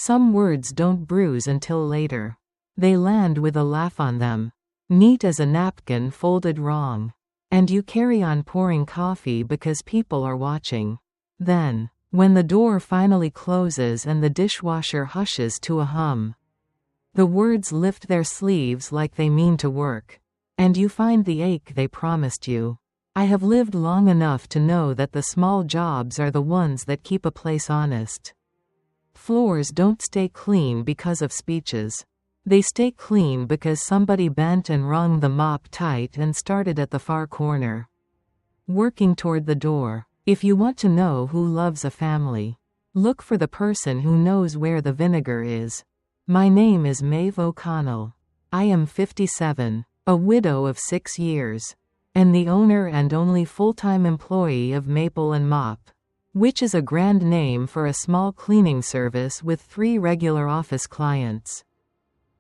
Some words don't bruise until later. They land with a laugh on them. Neat as a napkin folded wrong. And you carry on pouring coffee because people are watching. Then, when the door finally closes and the dishwasher hushes to a hum, the words lift their sleeves like they mean to work. And you find the ache they promised you. I have lived long enough to know that the small jobs are the ones that keep a place honest. Floors don't stay clean because of speeches. They stay clean because somebody bent and wrung the mop tight and started at the far corner. Working toward the door. If you want to know who loves a family, look for the person who knows where the vinegar is. My name is Maeve O'Connell. I am 57, a widow of 6 years, and the owner and only full-time employee of Maple and Mop, which is a grand name for a small cleaning service with 3 regular office clients.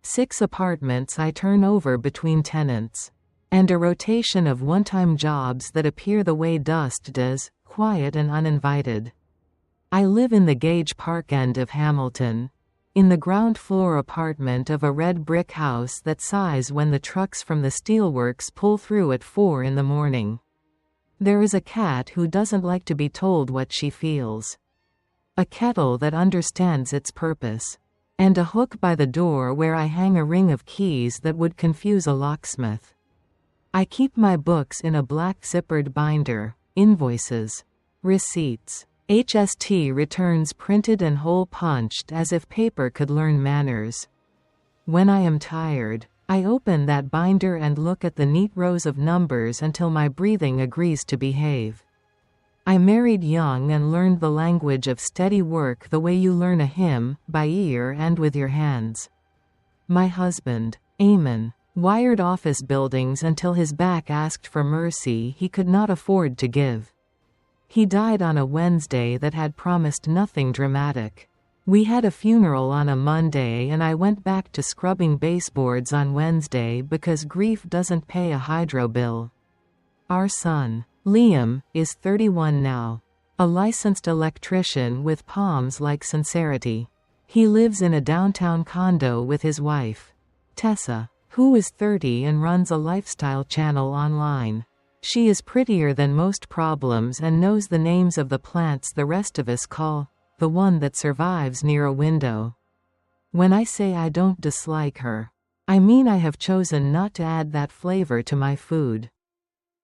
6 apartments I turn over between tenants. And a rotation of one-time jobs that appear the way dust does, quiet and uninvited. I live in the Gage Park end of Hamilton, in the ground-floor apartment of a red brick house that sighs when the trucks from the steelworks pull through at 4 in the morning. There is a cat who doesn't like to be told what she feels. A kettle that understands its purpose. And a hook by the door where I hang a ring of keys that would confuse a locksmith. I keep my books in a black zippered binder, invoices, receipts, HST returns printed and hole punched as if paper could learn manners. When I am tired, I open that binder and look at the neat rows of numbers until my breathing agrees to behave. I married young and learned the language of steady work the way you learn a hymn, by ear and with your hands. My husband, Eamon, wired office buildings until his back asked for mercy he could not afford to give. He died on a Wednesday that had promised nothing dramatic. We had a funeral on a Monday and I went back to scrubbing baseboards on Wednesday because grief doesn't pay a hydro bill. Our son, Liam, is 31 now. A licensed electrician with palms like sincerity. He lives in a downtown condo with his wife, Tessa, who is 30 and runs a lifestyle channel online. She is prettier than most problems and knows the names of the plants the rest of us call the one that survives near a window. When I say I don't dislike her, I mean I have chosen not to add that flavor to my food.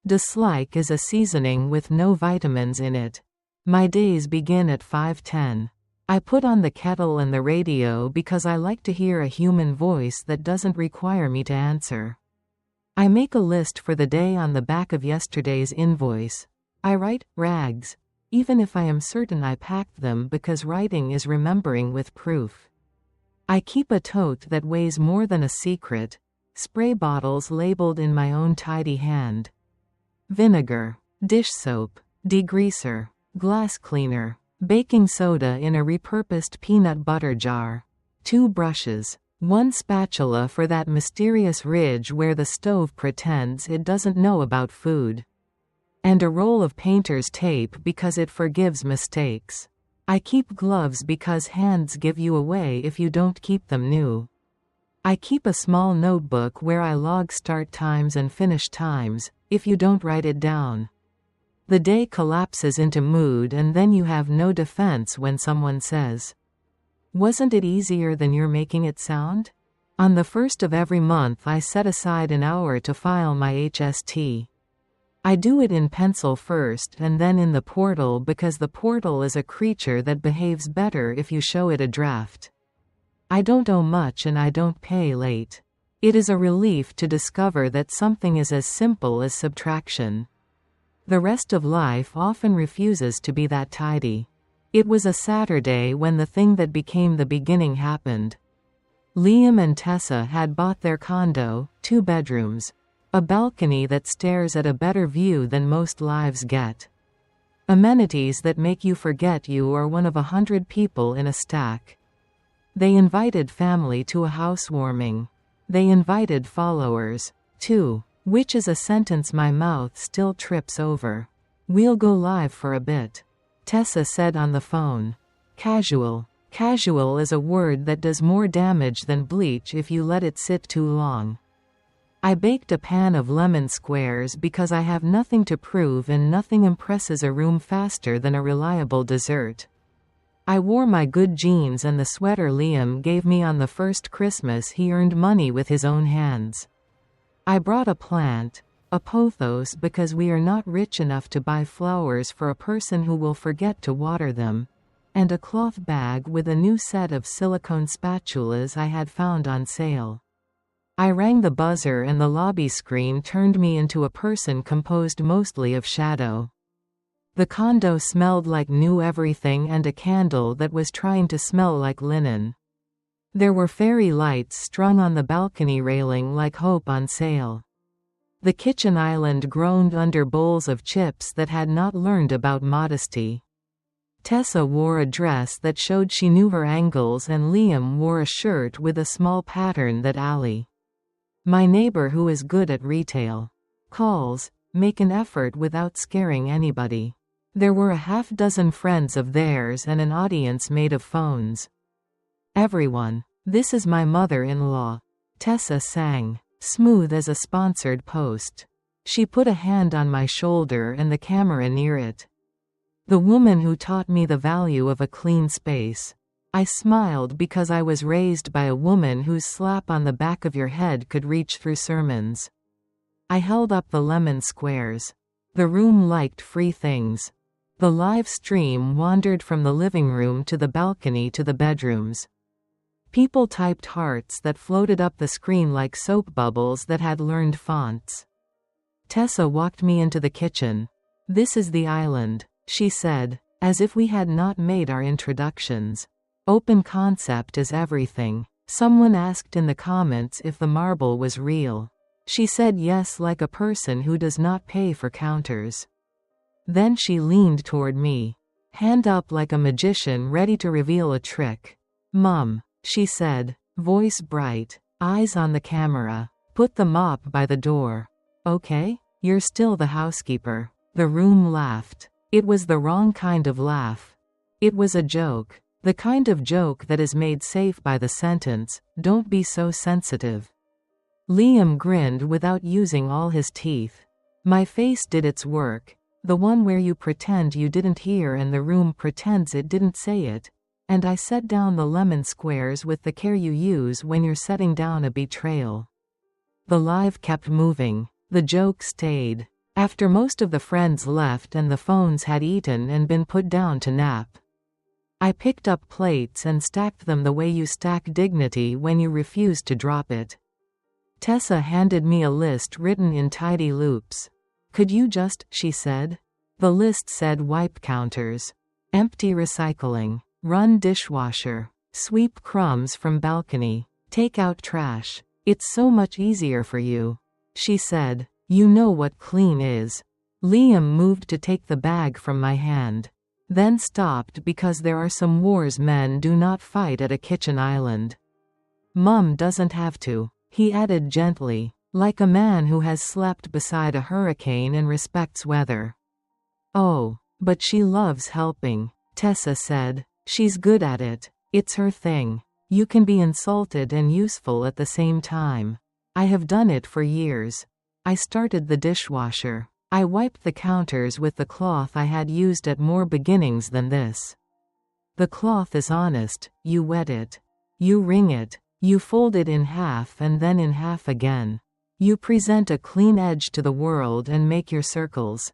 Dislike is a seasoning with no vitamins in it. My days begin at 5:10. I put on the kettle and the radio because I like to hear a human voice that doesn't require me to answer. I make a list for the day on the back of yesterday's invoice. I write rags, even if I am certain I packed them because writing is remembering with proof. I keep a tote that weighs more than a secret, spray bottles labeled in my own tidy hand. Vinegar, dish soap, degreaser, glass cleaner, baking soda in a repurposed peanut butter jar, 2 brushes, 1 spatula for that mysterious ridge where the stove pretends it doesn't know about food, and a roll of painter's tape because it forgives mistakes. I keep gloves because hands give you away if you don't keep them new. I keep a small notebook where I log start times and finish times, if you don't write it down. The day collapses into mood and then you have no defense when someone says, "Wasn't it easier than you're making it sound?" On the 1st of every month I set aside an hour to file my HST. I do it in pencil first and then in the portal because the portal is a creature that behaves better if you show it a draft. I don't owe much and I don't pay late. It is a relief to discover that something is as simple as subtraction. The rest of life often refuses to be that tidy. It was a Saturday when the thing that became the beginning happened. Liam and Tessa had bought their condo, 2 bedrooms, a balcony that stares at a better view than most lives get. Amenities that make you forget you are one of 100 people in a stack. They invited family to a housewarming. They invited followers, too, which is a sentence my mouth still trips over. "We'll go live for a bit," Tessa said on the phone. Casual. Casual is a word that does more damage than bleach if you let it sit too long. I baked a pan of lemon squares because I have nothing to prove and nothing impresses a room faster than a reliable dessert. I wore my good jeans and the sweater Liam gave me on the first Christmas he earned money with his own hands. I brought a plant, a pothos, because we are not rich enough to buy flowers for a person who will forget to water them, and a cloth bag with a new set of silicone spatulas I had found on sale. I rang the buzzer and the lobby screen turned me into a person composed mostly of shadow. The condo smelled like new everything and a candle that was trying to smell like linen. There were fairy lights strung on the balcony railing like hope on sale. The kitchen island groaned under bowls of chips that had not learned about modesty. Tessa wore a dress that showed she knew her angles and Liam wore a shirt with a small pattern that Ali, my neighbor who is good at retail, calls, make an effort without scaring anybody. There were a half-dozen friends of theirs and an audience made of phones. Everyone. This is my mother-in-law, Tessa sang, smooth as a sponsored post. She put a hand on my shoulder and the camera near it. The woman who taught me the value of a clean space. I smiled because I was raised by a woman whose slap on the back of your head could reach through sermons. I held up the lemon squares. The room liked free things. The live stream wandered from the living room to the balcony to the bedrooms. People typed hearts that floated up the screen like soap bubbles that had learned fonts. Tessa walked me into the kitchen. This is the island, she said, as if we had not made our introductions. Open concept is everything. Someone asked in the comments if the marble was real. She said yes, like a person who does not pay for counters. Then she leaned toward me. Hand up like a magician ready to reveal a trick. Mum, she said, voice bright, eyes on the camera. Put the mop by the door. Okay? You're still the housekeeper. The room laughed. It was the wrong kind of laugh. It was a joke. The kind of joke that is made safe by the sentence, "Don't be so sensitive." Liam grinned without using all his teeth. My face did its work. The one where you pretend you didn't hear and the room pretends it didn't say it. And I set down the lemon squares with the care you use when you're setting down a betrayal. The live kept moving. The joke stayed. After most of the friends left and the phones had eaten and been put down to nap, I picked up plates and stacked them the way you stack dignity when you refuse to drop it. Tessa handed me a list written in tidy loops. Could you just, she said. The list said wipe counters, empty recycling, run dishwasher, sweep crumbs from balcony, take out trash. It's so much easier for you, she said. You know what clean is. Liam moved to take the bag from my hand. Then stopped because there are some wars men do not fight at a kitchen island. Mum doesn't have to, he added gently, like a man who has slept beside a hurricane and respects weather. Oh, but she loves helping, Tessa said. She's good at it. It's her thing. You can be insulted and useful at the same time. I have done it for years. I started the dishwasher. I wiped the counters with the cloth I had used at more beginnings than this. The cloth is honest, you wet it. You wring it. You fold it in half and then in half again. You present a clean edge to the world and make your circles.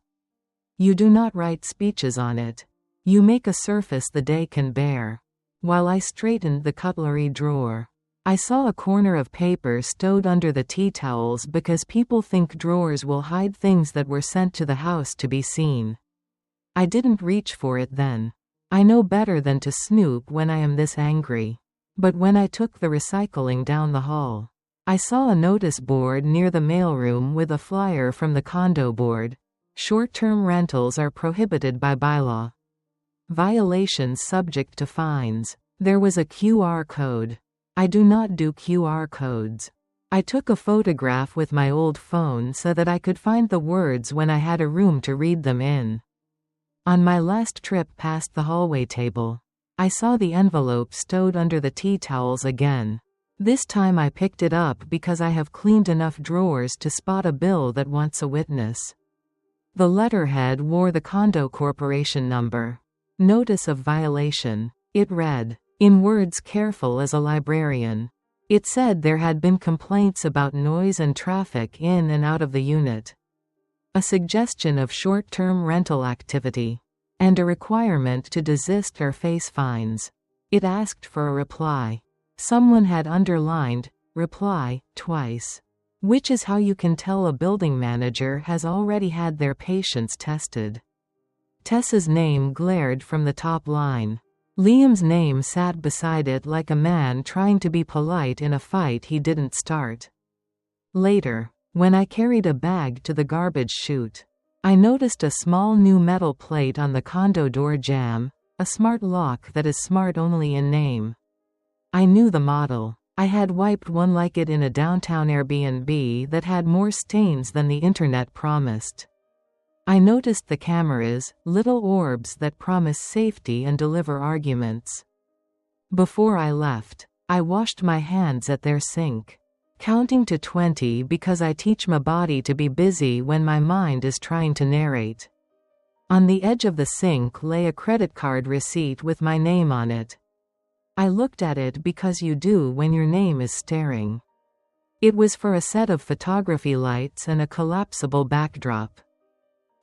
You do not write speeches on it. You make a surface the day can bear. While I straightened the cutlery drawer, I saw a corner of paper stowed under the tea towels because people think drawers will hide things that were sent to the house to be seen. I didn't reach for it then. I know better than to snoop when I am this angry. But when I took the recycling down the hall, I saw a notice board near the mailroom with a flyer from the condo board. Short-term rentals are prohibited by bylaw. Violations subject to fines. There was a QR code. I do not do QR codes. I took a photograph with my old phone so that I could find the words when I had a room to read them in. On my last trip past the hallway table, I saw the envelope stowed under the tea towels again. This time I picked it up because I have cleaned enough drawers to spot a bill that wants a witness. The letterhead wore the condo corporation number. Notice of violation. It read, in words careful as a librarian. It said there had been complaints about noise and traffic in and out of the unit. A suggestion of short-term rental activity. And a requirement to desist or face fines. It asked for a reply. Someone had underlined, reply, twice. Which is how you can tell a building manager has already had their patience tested. Tessa's name glared from the top line. Liam's name sat beside it like a man trying to be polite in a fight he didn't start. Later, when I carried a bag to the garbage chute, I noticed a small new metal plate on the condo door jamb, a smart lock that is smart only in name. I knew the model. I had wiped one like it in a downtown Airbnb that had more stains than the internet promised. I noticed the cameras, little orbs that promise safety and deliver arguments. Before I left, I washed my hands at their sink. Counting to 20 because I teach my body to be busy when my mind is trying to narrate. On the edge of the sink lay a credit card receipt with my name on it. I looked at it because you do when your name is staring. It was for a set of photography lights and a collapsible backdrop.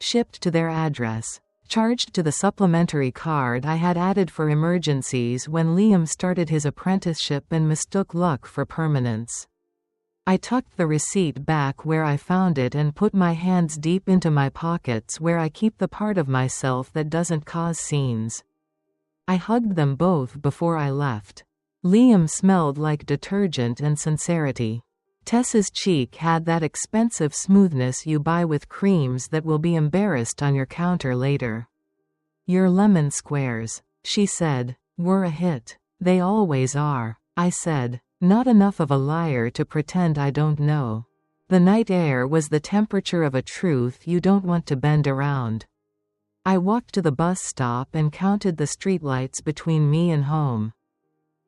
Shipped to their address. Charged to the supplementary card I had added for emergencies when Liam started his apprenticeship and mistook luck for permanence. I tucked the receipt back where I found it and put my hands deep into my pockets where I keep the part of myself that doesn't cause scenes. I hugged them both before I left. Liam smelled like detergent and sincerity. Tessa's cheek had that expensive smoothness you buy with creams that will be embarrassed on your counter later. Your lemon squares, she said, were a hit. They always are, I said. Not enough of a liar to pretend I don't know. The night air was the temperature of a truth you don't want to bend around. I walked to the bus stop and counted the streetlights between me and home.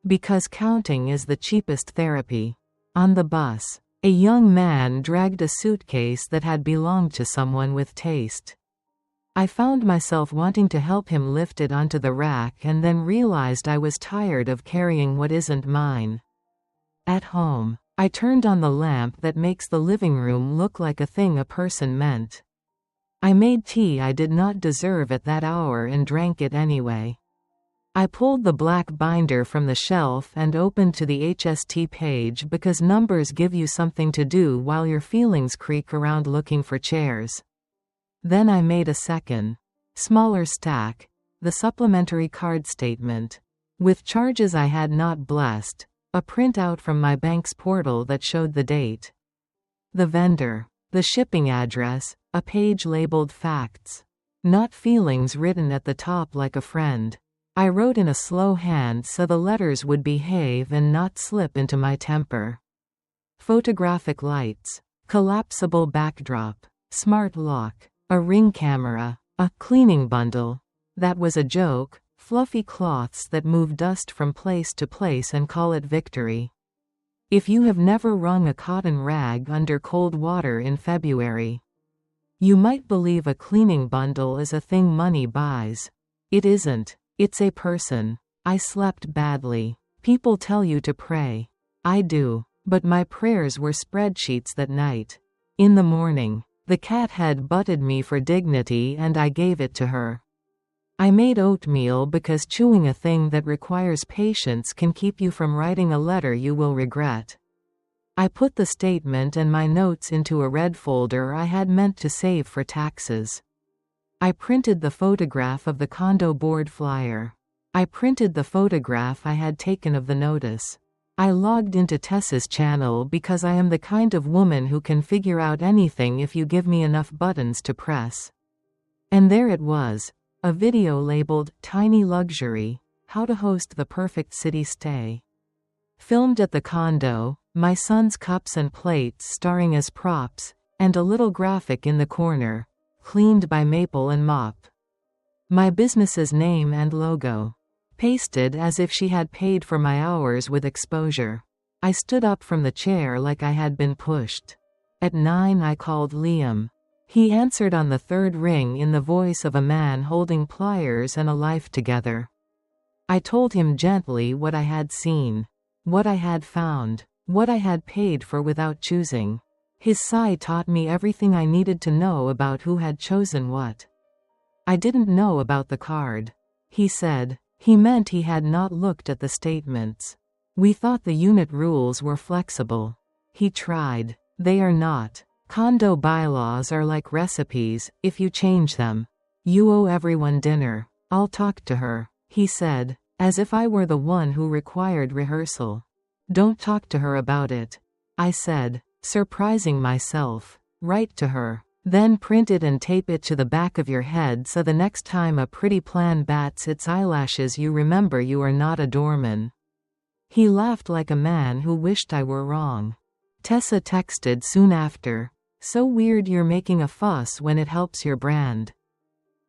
Because counting is the cheapest therapy. On the bus, a young man dragged a suitcase that had belonged to someone with taste. I found myself wanting to help him lift it onto the rack and then realized I was tired of carrying what isn't mine. At home, I turned on the lamp that makes the living room look like a thing a person meant. I made tea I did not deserve at that hour and drank it anyway. I pulled the black binder from the shelf and opened to the HST page because numbers give you something to do while your feelings creak around looking for chairs. Then I made a second, smaller stack, the supplementary card statement. With charges I had not blessed. A printout from my bank's portal that showed the date. The vendor. The shipping address, a page labeled facts. Not feelings written at the top like a friend. I wrote in a slow hand so the letters would behave and not slip into my temper. Photographic lights. Collapsible backdrop. Smart lock. A ring camera. A cleaning bundle. That was a joke. Fluffy cloths that move dust from place to place and call it victory. If you have never wrung a cotton rag under cold water in February, you might believe a cleaning bundle is a thing money buys. It isn't. It's a person. I slept badly. People tell you to pray. I do. But my prayers were spreadsheets that night. In the morning, the cat had butted me for dignity and I gave it to her. I made oatmeal because chewing a thing that requires patience can keep you from writing a letter you will regret. I put the statement and my notes into a red folder I had meant to save for taxes. I printed the photograph of the condo board flyer. I printed the photograph I had taken of the notice. I logged into Tessa's channel because I am the kind of woman who can figure out anything if you give me enough buttons to press. And there it was. A video labeled, Tiny Luxury, How to Host the Perfect City Stay. Filmed at the condo, my son's cups and plates starring as props, and a little graphic in the corner, cleaned by Maple and Mop. My business's name and logo. pasted as if she had paid for my hours with exposure. I stood up from the chair like I had been pushed. At 9 I called Liam. He answered on the third ring in the voice of a man holding pliers and a life together. I told him gently what I had seen, what I had found, what I had paid for without choosing. His sigh taught me everything I needed to know about who had chosen what. I didn't know about the card, he said. He meant he had not looked at the statements. We thought the unit rules were flexible. He tried. They are not. Condo bylaws are like recipes, if you change them. You owe everyone dinner. I'll talk to her, he said, as if I were the one who required rehearsal. Don't talk to her about it, I said, surprising myself. Write to her. Then print it and tape it to the back of your head so the next time a pretty plan bats its eyelashes you remember you are not a doorman. He laughed like a man who wished I were wrong. Tessa texted soon after. So weird you're making a fuss when it helps your brand.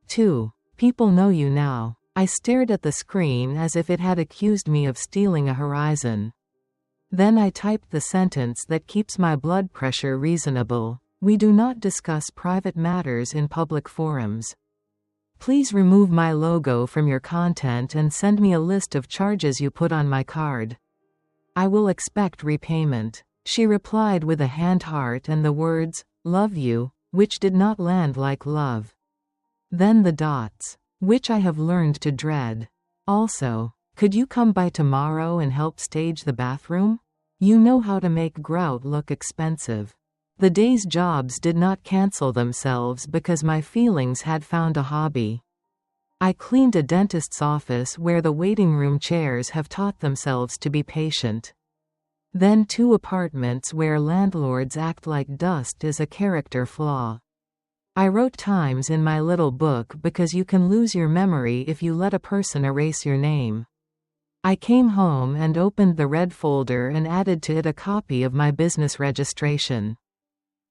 2. People know you now. I stared at the screen as if it had accused me of stealing a horizon. Then I typed the sentence that keeps my blood pressure reasonable. We do not discuss private matters in public forums. Please remove my logo from your content and send me a list of charges you put on my card. I will expect repayment. She replied with a hand heart and the words, love you, which did not land like love. Then the dots, which I have learned to dread. Also, could you come by tomorrow and help stage the bathroom? You know how to make grout look expensive. The day's jobs did not cancel themselves because my feelings had found a hobby. I cleaned a dentist's office where the waiting room chairs have taught themselves to be patient. Then 2 apartments where landlords act like dust is a character flaw. I wrote times in my little book because you can lose your memory if you let a person erase your name. I came home and opened the red folder and added to it a copy of my business registration,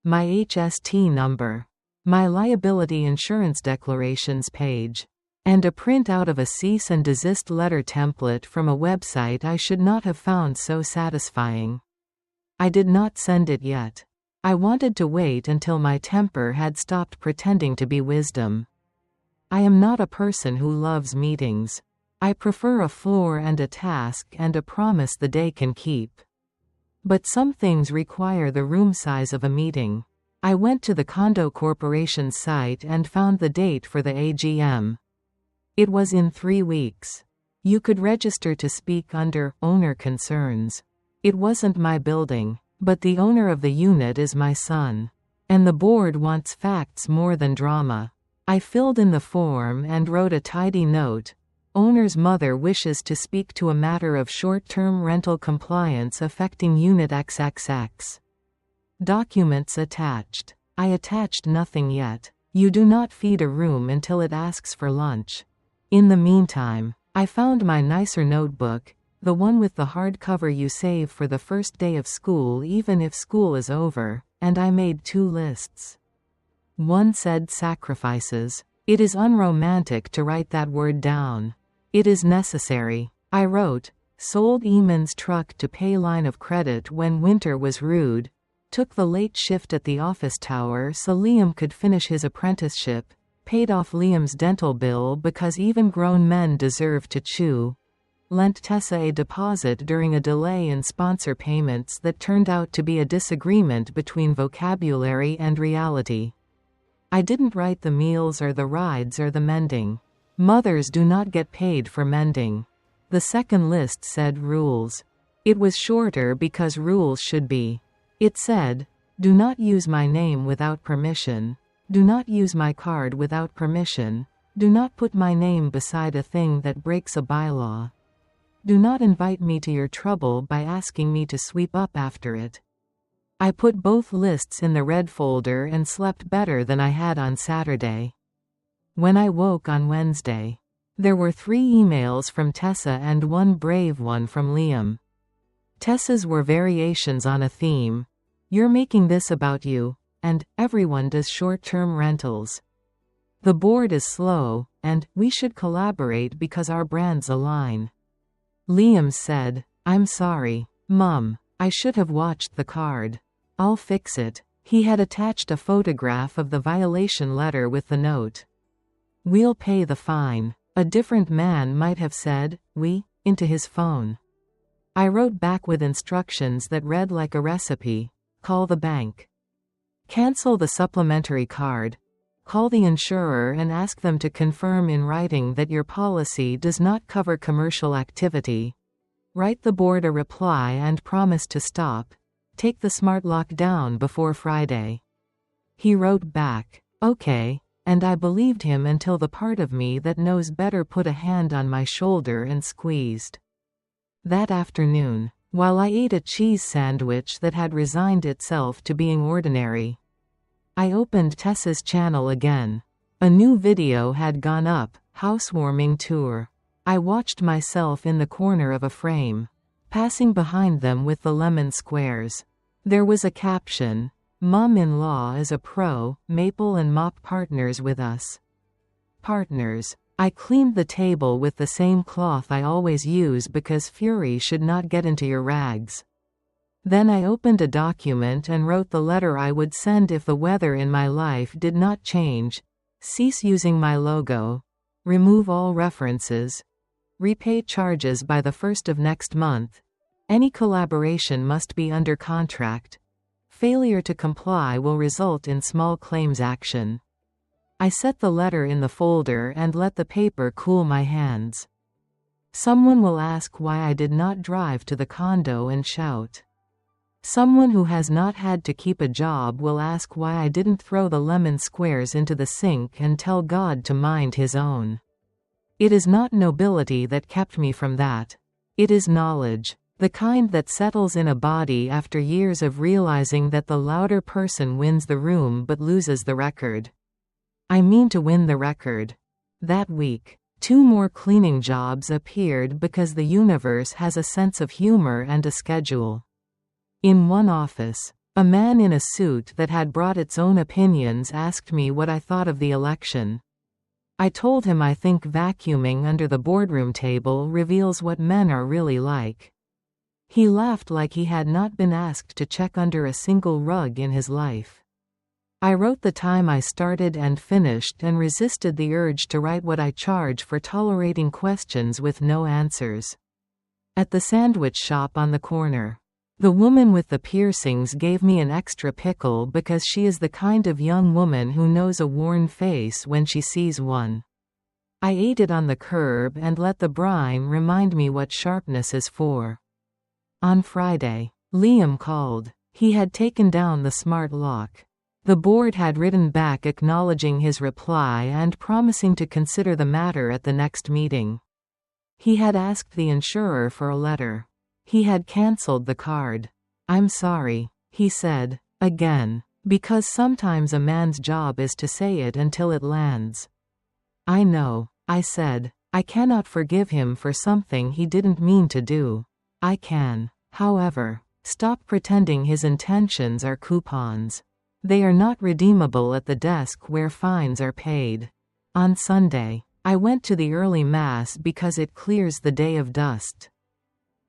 my HST number, my liability insurance declarations page, and a printout of a cease and desist letter template from a website I should not have found so satisfying. I did not send it yet. I wanted to wait until my temper had stopped pretending to be wisdom. I am not a person who loves meetings. I prefer a floor and a task and a promise the day can keep. But some things require the room size of a meeting. I went to the condo corporation's site and found the date for the AGM. It was in 3 weeks. You could register to speak under owner concerns. It wasn't my building, but the owner of the unit is my son. And the board wants facts more than drama. I filled in the form and wrote a tidy note. Owner's mother wishes to speak to a matter of short-term rental compliance affecting Unit XXX. Documents attached. I attached nothing yet. You do not feed a room until it asks for lunch. In the meantime, I found my nicer notebook, the one with the hardcover you save for the first day of school even if school is over, and I made 2 lists. One said sacrifices. It is unromantic to write that word down. It is necessary. I wrote, sold Eamon's truck to pay line of credit when winter was rude, took the late shift at the office tower so Liam could finish his apprenticeship, paid off Liam's dental bill because even grown men deserve to chew, lent Tessa a deposit during a delay in sponsor payments that turned out to be a disagreement between vocabulary and reality. I didn't write the meals or the rides or the mending. Mothers do not get paid for mending. The second list said rules. It was shorter because rules should be. It said, do not use my name without permission. Do not use my card without permission. Do not put my name beside a thing that breaks a bylaw. Do not invite me to your trouble by asking me to sweep up after it. I put both lists in the red folder and slept better than I had on Saturday. When I woke on Wednesday, there were 3 emails from Tessa and 1 brave one from Liam. Tessa's were variations on a theme. You're making this about you, and everyone does short-term rentals. The board is slow, and "We should collaborate because our brands align." Liam said, "I'm sorry, Mum. I should have watched the card. I'll fix it." He had attached a photograph of the violation letter with the note. "We'll pay the fine." A different man might have said, "We," into his phone. I wrote back with instructions that read like a recipe. Call the bank. Cancel the supplementary card. Call the insurer and ask them to confirm in writing that your policy does not cover commercial activity. Write the board a reply and promise to stop. Take the smart lock down before Friday. He wrote back, "Okay," and I believed him until the part of me that knows better put a hand on my shoulder and squeezed. That afternoon, while I ate a cheese sandwich that had resigned itself to being ordinary, I opened Tessa's channel again. A new video had gone up, housewarming tour. I watched myself in the corner of a frame, passing behind them with the lemon squares. There was a caption, "Mom-in-law is a pro, maple and mop partners with us." Partners. I cleaned the table with the same cloth I always use because fury should not get into your rags. Then I opened a document and wrote the letter I would send if the weather in my life did not change. Cease using my logo. Remove all references. Repay charges by the 1st of next month. Any collaboration must be under contract. Failure to comply will result in small claims action. I set the letter in the folder and let the paper cool my hands. Someone will ask why I did not drive to the condo and shout. Someone who has not had to keep a job will ask why I didn't throw the lemon squares into the sink and tell God to mind his own. It is not nobility that kept me from that. It is knowledge. The kind that settles in a body after years of realizing that the louder person wins the room but loses the record. I mean to win the record. That week, 2 more cleaning jobs appeared because the universe has a sense of humor and a schedule. In one office, a man in a suit that had brought its own opinions asked me what I thought of the election. I told him I think vacuuming under the boardroom table reveals what men are really like. He laughed like he had not been asked to check under a single rug in his life. I wrote the time I started and finished and resisted the urge to write what I charge for tolerating questions with no answers. At the sandwich shop on the corner, the woman with the piercings gave me an extra pickle because she is the kind of young woman who knows a worn face when she sees one. I ate it on the curb and let the brine remind me what sharpness is for. On Friday, Liam called. He had taken down the smart lock. The board had written back acknowledging his reply and promising to consider the matter at the next meeting. He had asked the insurer for a letter. He had cancelled the card. "I'm sorry," he said, again, because sometimes a man's job is to say it until it lands. "I know," I said. "I cannot forgive him for something he didn't mean to do. I can, however, stop pretending his intentions are coupons. They are not redeemable at the desk where fines are paid." On Sunday, I went to the early Mass because it clears the day of dust.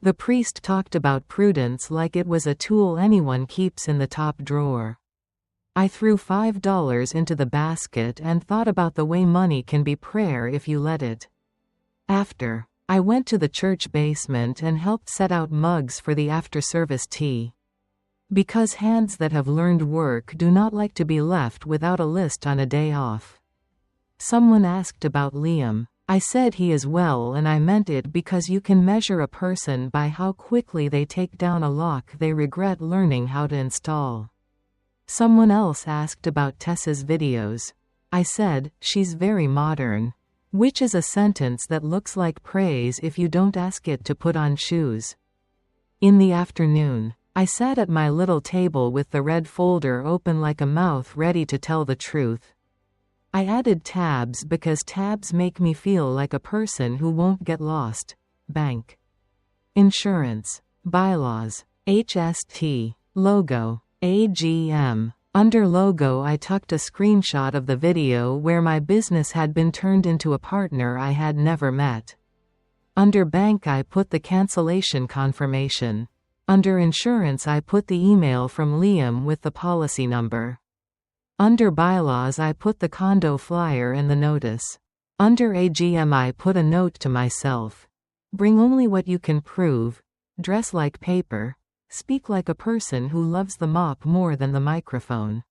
The priest talked about prudence like it was a tool anyone keeps in the top drawer. I threw $5 into the basket and thought about the way money can be prayer if you let it. After, I went to the church basement and helped set out mugs for the after-service tea. Because hands that have learned work do not like to be left without a list on a day off. Someone asked about Liam. I said he is well, and I meant it because you can measure a person by how quickly they take down a lock they regret learning how to install. Someone else asked about Tessa's videos. I said, "She's very modern." Which is a sentence that looks like praise if you don't ask it to put on shoes. In the afternoon, I sat at my little table with the red folder open like a mouth ready to tell the truth. I added tabs because tabs make me feel like a person who won't get lost. Bank. Insurance. Bylaws. HST. Logo. AGM. Under logo I tucked a screenshot of the video where my business had been turned into a partner I had never met. Under bank I put the cancellation confirmation. Under insurance I put the email from Liam with the policy number. Under bylaws I put the condo flyer and the notice. Under AGM I put a note to myself. Bring only what you can prove. Dress like paper. Speak like a person who loves the mop more than the microphone.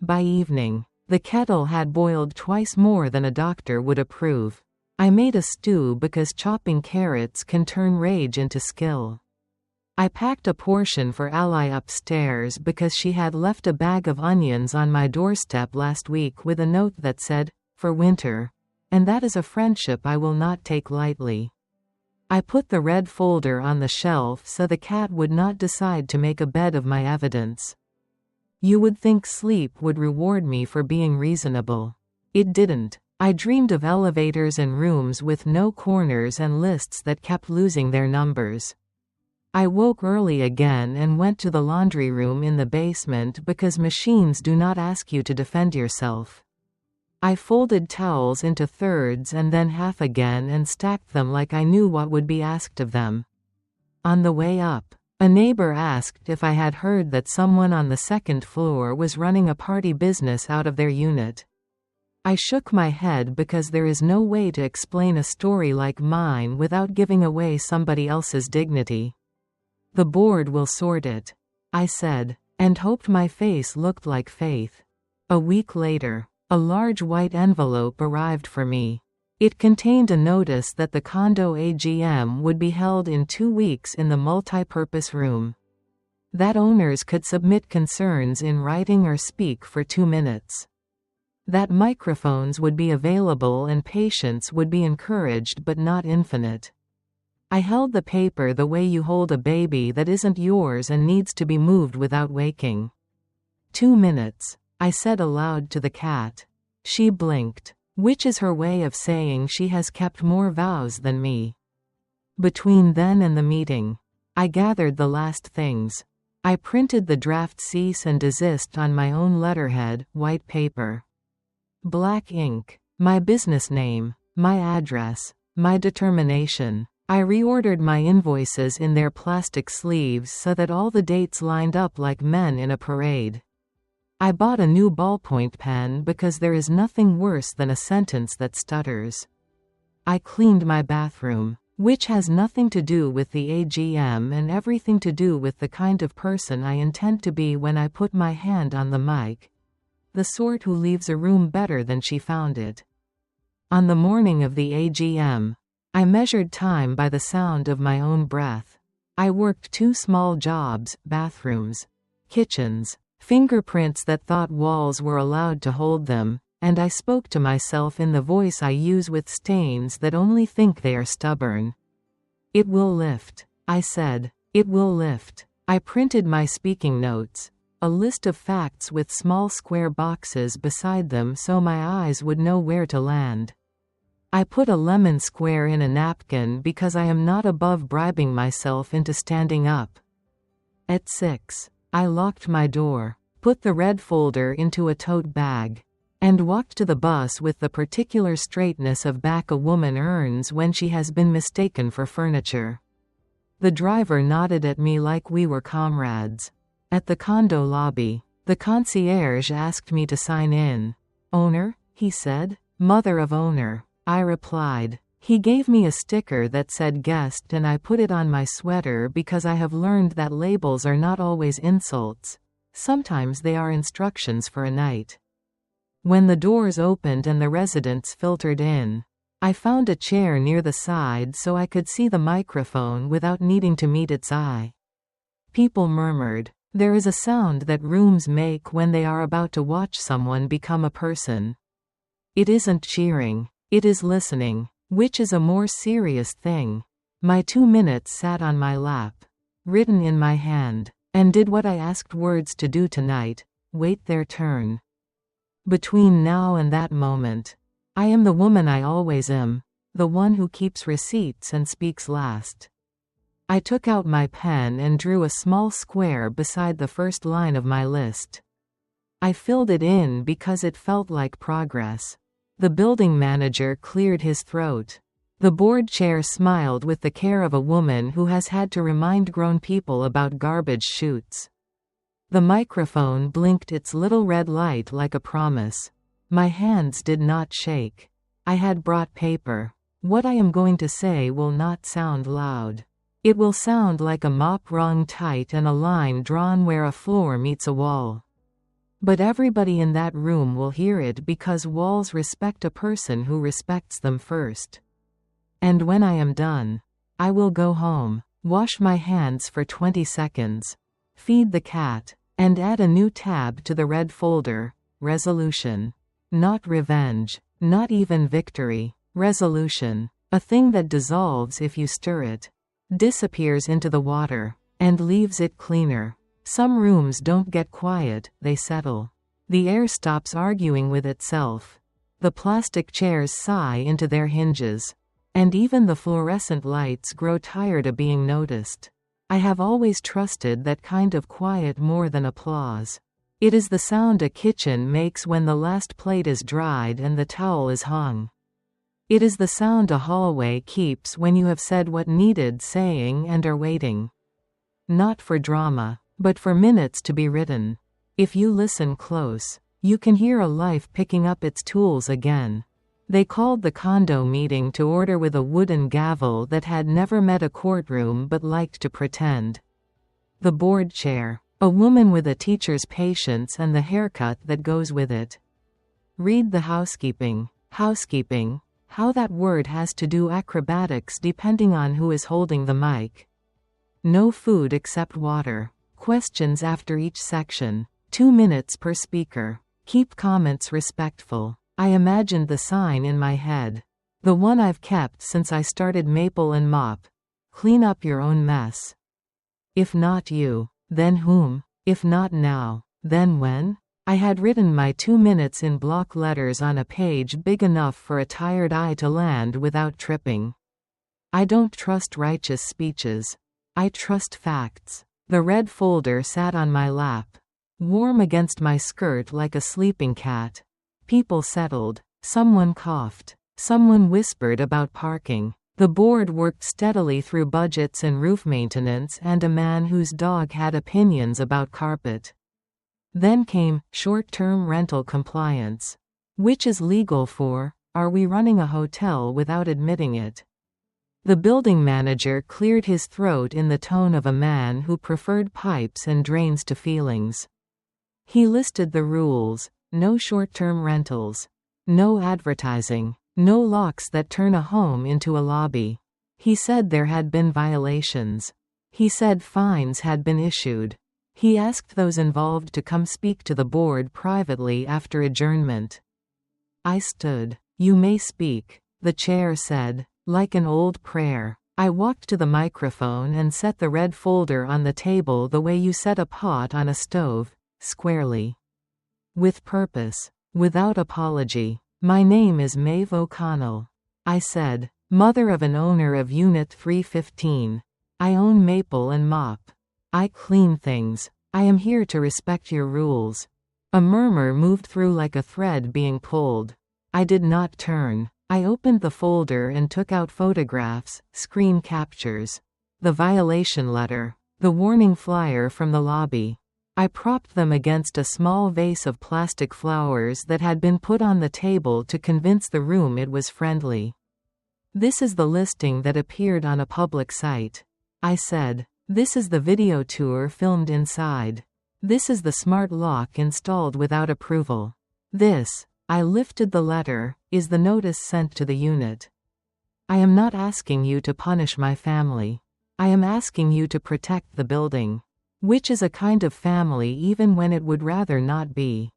By evening, the kettle had boiled twice more than a doctor would approve. I made a stew because chopping carrots can turn rage into skill. I packed a portion for Ally upstairs because she had left a bag of onions on my doorstep last week with a note that said, "For winter." And that is a friendship I will not take lightly. I put the red folder on the shelf so the cat would not decide to make a bed of my evidence. You would think sleep would reward me for being reasonable. It didn't. I dreamed of elevators and rooms with no corners and lists that kept losing their numbers. I woke early again and went to the laundry room in the basement because machines do not ask you to defend yourself. I folded towels into thirds and then half again and stacked them like I knew what would be asked of them. On the way up, a neighbor asked if I had heard that someone on the second floor was running a party business out of their unit. I shook my head because there is no way to explain a story like mine without giving away somebody else's dignity. The board will sort it, I said, and hoped my face looked like faith. A week later, a large white envelope arrived for me. It contained a notice that the condo AGM would be held in 2 weeks in the multi-purpose room. That owners could submit concerns in writing or speak for 2 minutes. That microphones would be available and patience would be encouraged but not infinite. I held the paper the way you hold a baby that isn't yours and needs to be moved without waking. 2 minutes, I said aloud to the cat. She blinked, which is her way of saying she has kept more vows than me. Between then and the meeting, I gathered the last things. I printed the draft cease and desist on my own letterhead, white paper. Black ink, my business name, my address, my determination. I reordered my invoices in their plastic sleeves so that all the dates lined up like men in a parade. I bought a new ballpoint pen because there is nothing worse than a sentence that stutters. I cleaned my bathroom, which has nothing to do with the AGM and everything to do with the kind of person I intend to be when I put my hand on the mic. The sort who leaves a room better than she found it. On the morning of the AGM, I measured time by the sound of my own breath. I worked 2 small jobs, bathrooms, kitchens, fingerprints that thought walls were allowed to hold them, and I spoke to myself in the voice I use with stains that only think they are stubborn. It will lift, I said. It will lift. I printed my speaking notes, a list of facts with small square boxes beside them so my eyes would know where to land. I put a lemon square in a napkin because I am not above bribing myself into standing up. At 6, I locked my door, put the red folder into a tote bag, and walked to the bus with the particular straightness of back a woman earns when she has been mistaken for furniture. The driver nodded at me like we were comrades. At the condo lobby, the concierge asked me to sign in. "Owner?" he said. "Mother of owner," I replied. He gave me a sticker that said guest and I put it on my sweater because I have learned that labels are not always insults. Sometimes they are instructions for a night. When the doors opened and the residents filtered in, I found a chair near the side so I could see the microphone without needing to meet its eye. People murmured. There is a sound that rooms make when they are about to watch someone become a person. It isn't cheering. It is listening, which is a more serious thing. My 2 minutes sat on my lap, written in my hand, and did what I asked words to do tonight, wait their turn. Between now and that moment, I am the woman I always am, the one who keeps receipts and speaks last. I took out my pen and drew a small square beside the first line of my list. I filled it in because it felt like progress. The building manager cleared his throat. The board chair smiled with the care of a woman who has had to remind grown people about garbage chutes. The microphone blinked its little red light like a promise. My hands did not shake. I had brought paper. What I am going to say will not sound loud. It will sound like a mop wrung tight and a line drawn where a floor meets a wall. But everybody in that room will hear it because walls respect a person who respects them first. And when I am done, I will go home, wash my hands for 20 seconds, feed the cat, and add a new tab to the red folder. Resolution. Not revenge. Not even victory. Resolution. A thing that dissolves if you stir it, disappears into the water, and leaves it cleaner. Some rooms don't get quiet, they settle. The air stops arguing with itself. The plastic chairs sigh into their hinges. And even the fluorescent lights grow tired of being noticed. I have always trusted that kind of quiet more than applause. It is the sound a kitchen makes when the last plate is dried and the towel is hung. It is the sound a hallway keeps when you have said what needed saying and are waiting. Not for drama, but for minutes to be written. If you listen close, you can hear a life picking up its tools again. They called the condo meeting to order with a wooden gavel that had never met a courtroom but liked to pretend. The board chair. A woman with a teacher's patience and the haircut that goes with it. Read the housekeeping. Housekeeping. How that word has to do acrobatics depending on who is holding the mic. No food except water. Questions after each section. 2 minutes per speaker. Keep comments respectful. I imagined the sign in my head. The one I've kept since I started Maple and Mop. Clean up your own mess. If not you, then whom? If not now, then when? I had written my 2 minutes in block letters on a page big enough for a tired eye to land without tripping. I don't trust righteous speeches. I trust facts. The red folder sat on my lap, warm against my skirt like a sleeping cat. People settled. Someone coughed. Someone whispered about parking. The board worked steadily through budgets and roof maintenance and a man whose dog had opinions about carpet. Then came short-term rental compliance. Which is legal for? Are we running a hotel without admitting it? The building manager cleared his throat in the tone of a man who preferred pipes and drains to feelings. He listed the rules. No short-term rentals. No advertising. No locks that turn a home into a lobby. He said there had been violations. He said fines had been issued. He asked those involved to come speak to the board privately after adjournment. I stood. You may speak, the chair said, like an old prayer. I walked to the microphone and set the red folder on the table the way you set a pot on a stove, squarely. With purpose. Without apology. My name is Maeve O'Connell. I said, mother of an owner of Unit 315. I own Maple and Mop. I clean things. I am here to respect your rules. A murmur moved through like a thread being pulled. I did not turn. I opened the folder and took out photographs, screen captures. The violation letter. The warning flyer from the lobby. I propped them against a small vase of plastic flowers that had been put on the table to convince the room it was friendly. This is the listing that appeared on a public site. I said, this is the video tour filmed inside. This is the smart lock installed without approval. This, I lifted the letter, is the notice sent to the unit. I am not asking you to punish my family. I am asking you to protect the building. Which is a kind of family even when it would rather not be.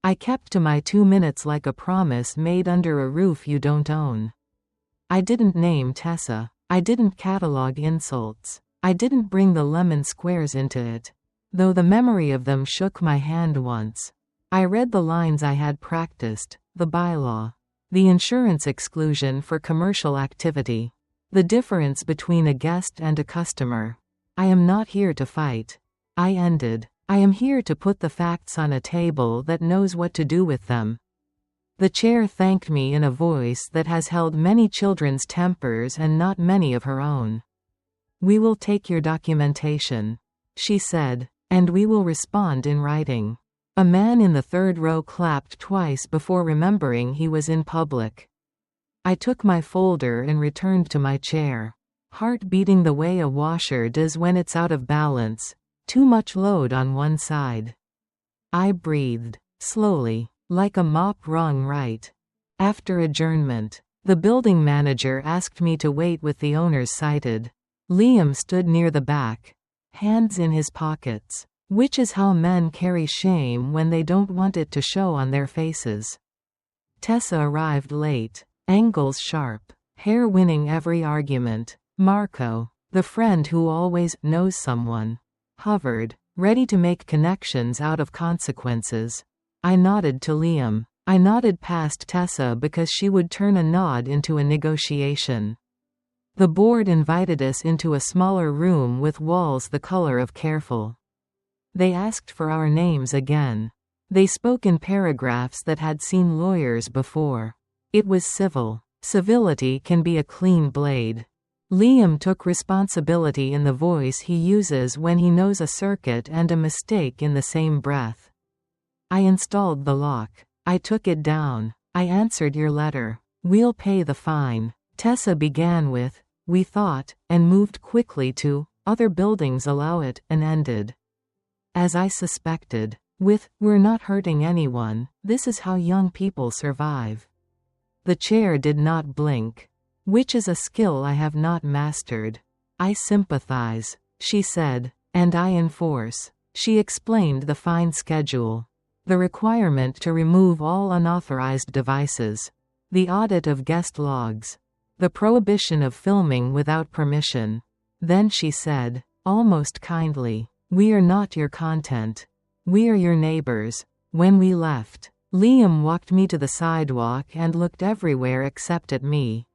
I kept to my 2 minutes like a promise made under a roof you don't own. I didn't name Tessa. I didn't catalog insults. I didn't bring the lemon squares into it. Though the memory of them shook my hand once. I read the lines I had practiced, the bylaw. The insurance exclusion for commercial activity. The difference between a guest and a customer. I am not here to fight. I ended. I am here to put the facts on a table that knows what to do with them." The chair thanked me in a voice that has held many children's tempers and not many of her own. "We will take your documentation," she said, "and we will respond in writing." A man in the third row clapped twice before remembering he was in public. I took my folder and returned to my chair. Heart beating the way a washer does when it's out of balance, too much load on one side. I breathed, slowly, like a mop wrung right. After adjournment, the building manager asked me to wait with the owners cited. Liam stood near the back, hands in his pockets, which is how men carry shame when they don't want it to show on their faces. Tessa arrived late, angles sharp, hair winning every argument. Marco, the friend who always knows someone, hovered, ready to make connections out of consequences. I nodded to Liam. I nodded past Tessa because she would turn a nod into a negotiation. The board invited us into a smaller room with walls the color of careful. They asked for our names again. They spoke in paragraphs that had seen lawyers before. It was civil. Civility can be a clean blade. Liam took responsibility in the voice he uses when he knows a circuit and a mistake in the same breath. I installed the lock. I took it down. I answered your letter. We'll pay the fine. Tessa began with, "We thought," and moved quickly to, "Other buildings allow it," and ended, as I suspected, with, "We're not hurting anyone, this is how young people survive." The chair did not blink, which is a skill I have not mastered. "I sympathize," she said, "and I enforce." She explained the fine schedule. The requirement to remove all unauthorized devices. The audit of guest logs. The prohibition of filming without permission. Then she said, almost kindly, "We are not your content. We are your neighbors." When we left, Liam walked me to the sidewalk and looked everywhere except at me.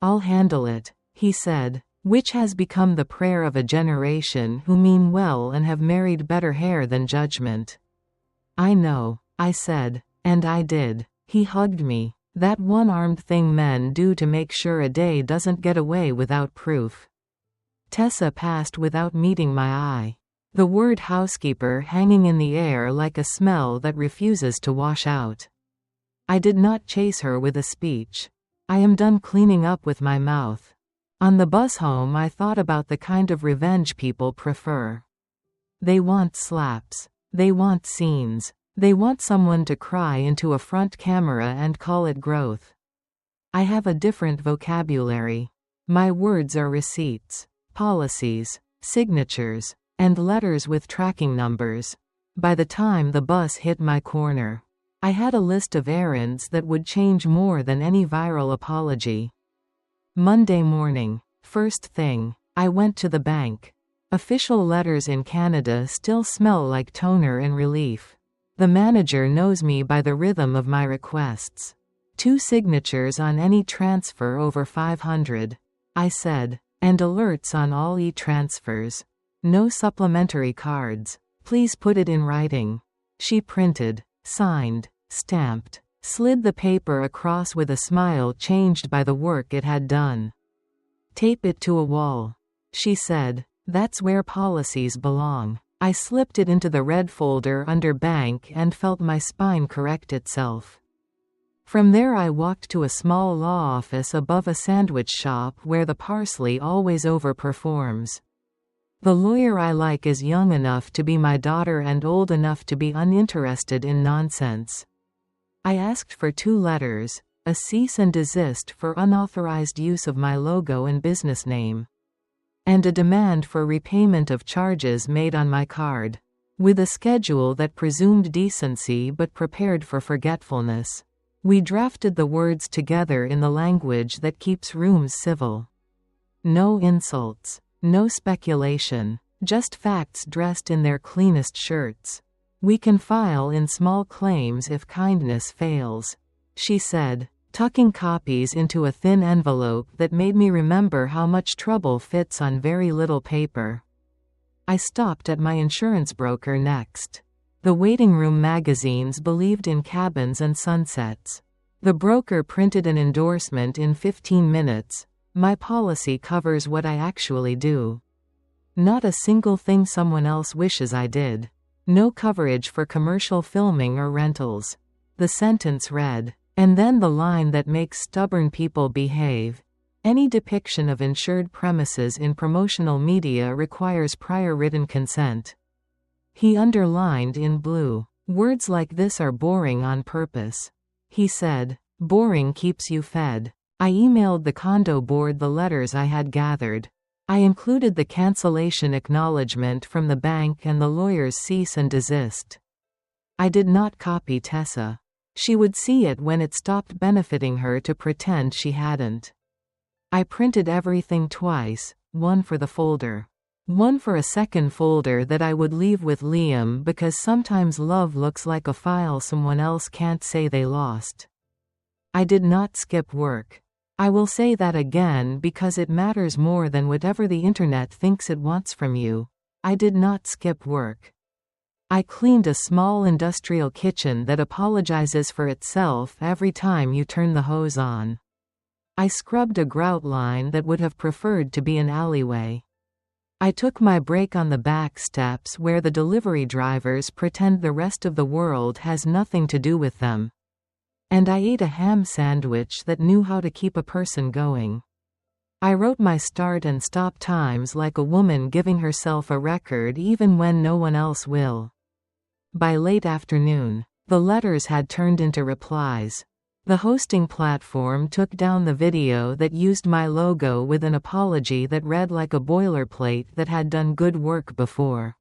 "I'll handle it," he said, which has become the prayer of a generation who mean well and have married better hair than judgment. "I know," I said, and I did. He hugged me. That one-armed thing men do to make sure a day doesn't get away without proof. Tessa passed without meeting my eye. The word housekeeper hanging in the air like a smell that refuses to wash out. I did not chase her with a speech. I am done cleaning up with my mouth. On the bus home I thought about the kind of revenge people prefer. They want slaps. They want scenes. They want someone to cry into a front camera and call it growth. I have a different vocabulary. My words are receipts, policies, signatures, and letters with tracking numbers. By the time the bus hit my corner, I had a list of errands that would change more than any viral apology. Monday morning, first thing, I went to the bank. Official letters in Canada still smell like toner and relief. The manager knows me by the rhythm of my requests. 2 signatures on any transfer over 500, I said, and alerts on all e-transfers. No supplementary cards. Please put it in writing. She printed, signed, stamped, slid the paper across with a smile changed by the work it had done. "Tape it to a wall," she said. "That's where policies belong." I slipped it into the red folder under bank and felt my spine correct itself. From there I walked to a small law office above a sandwich shop where the parsley always overperforms. The lawyer I like is young enough to be my daughter and old enough to be uninterested in nonsense. I asked for 2 letters, a cease and desist for unauthorized use of my logo and business name, and a demand for repayment of charges made on my card, with a schedule that presumed decency but prepared for forgetfulness. We drafted the words together in the language that keeps rooms civil. No insults. No speculation. Just facts dressed in their cleanest shirts. "We can file in small claims if kindness fails," she said, tucking copies into a thin envelope that made me remember how much trouble fits on very little paper. I stopped at my insurance broker next. The waiting room magazines believed in cabins and sunsets. The broker printed an endorsement in 15 minutes. My policy covers what I actually do. Not a single thing someone else wishes I did. No coverage for commercial filming or rentals. The sentence read. And then the line that makes stubborn people behave. Any depiction of insured premises in promotional media requires prior written consent. He underlined in blue. Words like this are boring on purpose. He said, boring keeps you fed. I emailed the condo board the letters I had gathered. I included the cancellation acknowledgement from the bank and the lawyer's cease and desist. I did not copy Tessa. She would see it when it stopped benefiting her to pretend she hadn't. I printed everything twice, one for the folder. One for a second folder that I would leave with Liam because sometimes love looks like a file someone else can't say they lost. I did not skip work. I will say that again because it matters more than whatever the internet thinks it wants from you. I did not skip work. I cleaned a small industrial kitchen that apologizes for itself every time you turn the hose on. I scrubbed a grout line that would have preferred to be an alleyway. I took my break on the back steps where the delivery drivers pretend the rest of the world has nothing to do with them. And I ate a ham sandwich that knew how to keep a person going. I wrote my start and stop times like a woman giving herself a record even when no one else will. By late afternoon, the letters had turned into replies. The hosting platform took down the video that used my logo with an apology that read like a boilerplate that had done good work before.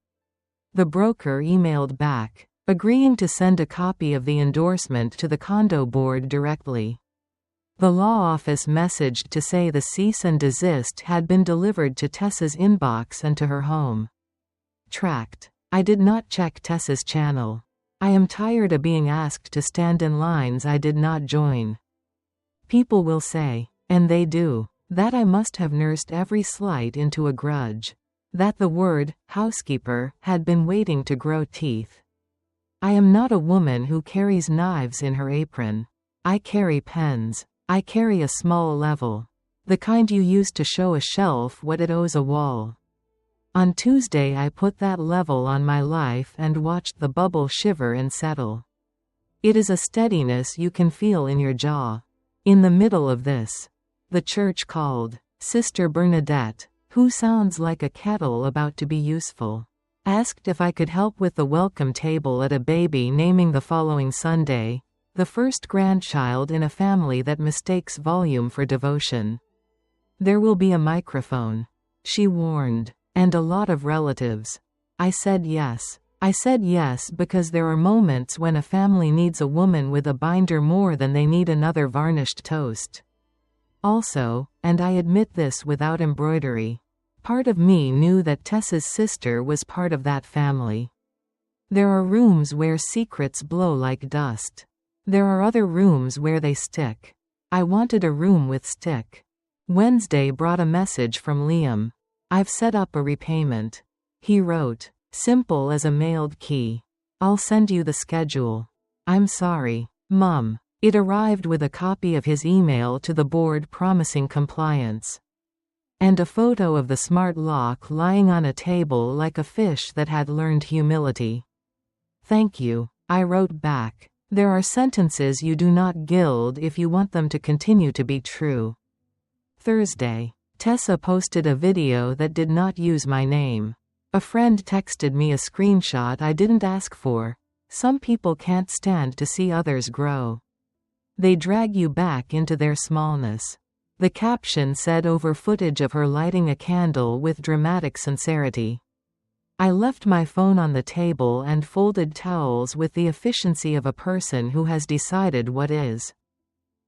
The broker emailed back, agreeing to send a copy of the endorsement to the condo board directly. The law office messaged to say the cease and desist had been delivered to Tessa's inbox and to her home. Tracked. I did not check Tessa's channel. I am tired of being asked to stand in lines I did not join. People will say, and they do, that I must have nursed every slight into a grudge. That the word, housekeeper, had been waiting to grow teeth. I am not a woman who carries knives in her apron. I carry pens. I carry a small level. The kind you use to show a shelf what it owes a wall. On Tuesday I put that level on my life and watched the bubble shiver and settle. It is a steadiness you can feel in your jaw. In the middle of this, the church called. Sister Bernadette, who sounds like a kettle about to be useful, asked if I could help with the welcome table at a baby naming the following Sunday, the first grandchild in a family that mistakes volume for devotion. There will be a microphone, she warned. And a lot of relatives. I said yes. I said yes because there are moments when a family needs a woman with a binder more than they need another varnished toast. Also, and I admit this without embroidery, part of me knew that Tessa's sister was part of that family. There are rooms where secrets blow like dust. There are other rooms where they stick. I wanted a room with stick. Wednesday brought a message from Liam. I've set up a repayment. He wrote, simple as a mailed key. I'll send you the schedule. I'm sorry, Mum. It arrived with a copy of his email to the board promising compliance. And a photo of the smart lock lying on a table like a fish that had learned humility. Thank you, I wrote back. There are sentences you do not gild if you want them to continue to be true. Thursday. Tessa posted a video that did not use my name. A friend texted me a screenshot I didn't ask for. Some people can't stand to see others grow. They drag you back into their smallness. The caption said over footage of her lighting a candle with dramatic sincerity. I left my phone on the table and folded towels with the efficiency of a person who has decided what is.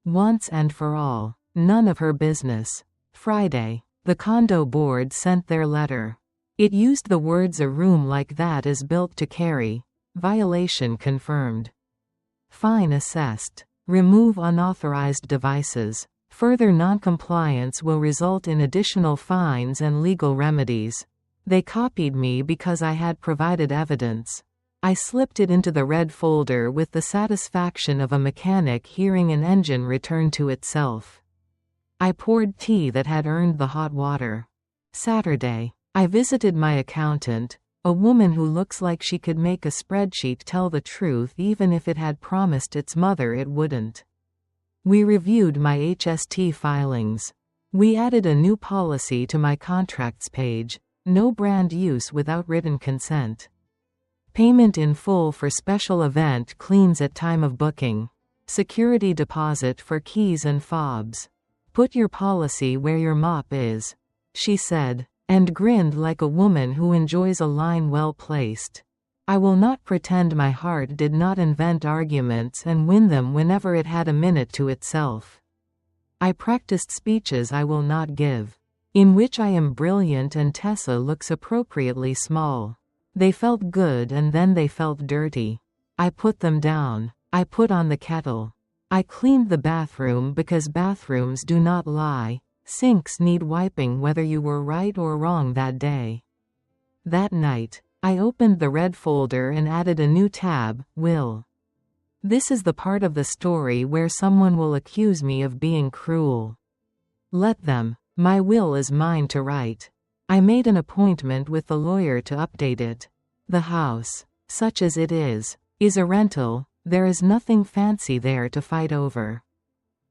Once and for all, none of her business. Friday. The condo board sent their letter. It used the words "a room like that is built to carry." Violation confirmed. Fine assessed. Remove unauthorized devices. Further noncompliance will result in additional fines and legal remedies. They copied me because I had provided evidence. I slipped it into the red folder with the satisfaction of a mechanic hearing an engine return to itself. I poured tea that had earned the hot water. Saturday. I visited my accountant, a woman who looks like she could make a spreadsheet tell the truth even if it had promised its mother it wouldn't. We reviewed my HST filings. We added a new policy to my contracts page: no brand use without written consent. Payment in full for special event cleans at time of booking. Security deposit for keys and fobs. Put your policy where your mop is, she said, and grinned like a woman who enjoys a line well placed. I will not pretend my heart did not invent arguments and win them whenever it had a minute to itself. I practiced speeches I will not give, in which I am brilliant and Tessa looks appropriately small. They felt good and then they felt dirty. I put them down. I put on the kettle. I cleaned the bathroom because bathrooms do not lie. Sinks need wiping whether you were right or wrong that day. That night, I opened the red folder and added a new tab, will. This is the part of the story where someone will accuse me of being cruel. Let them. My will is mine to write. I made an appointment with the lawyer to update it. The house, such as it is a rental. There is nothing fancy there to fight over.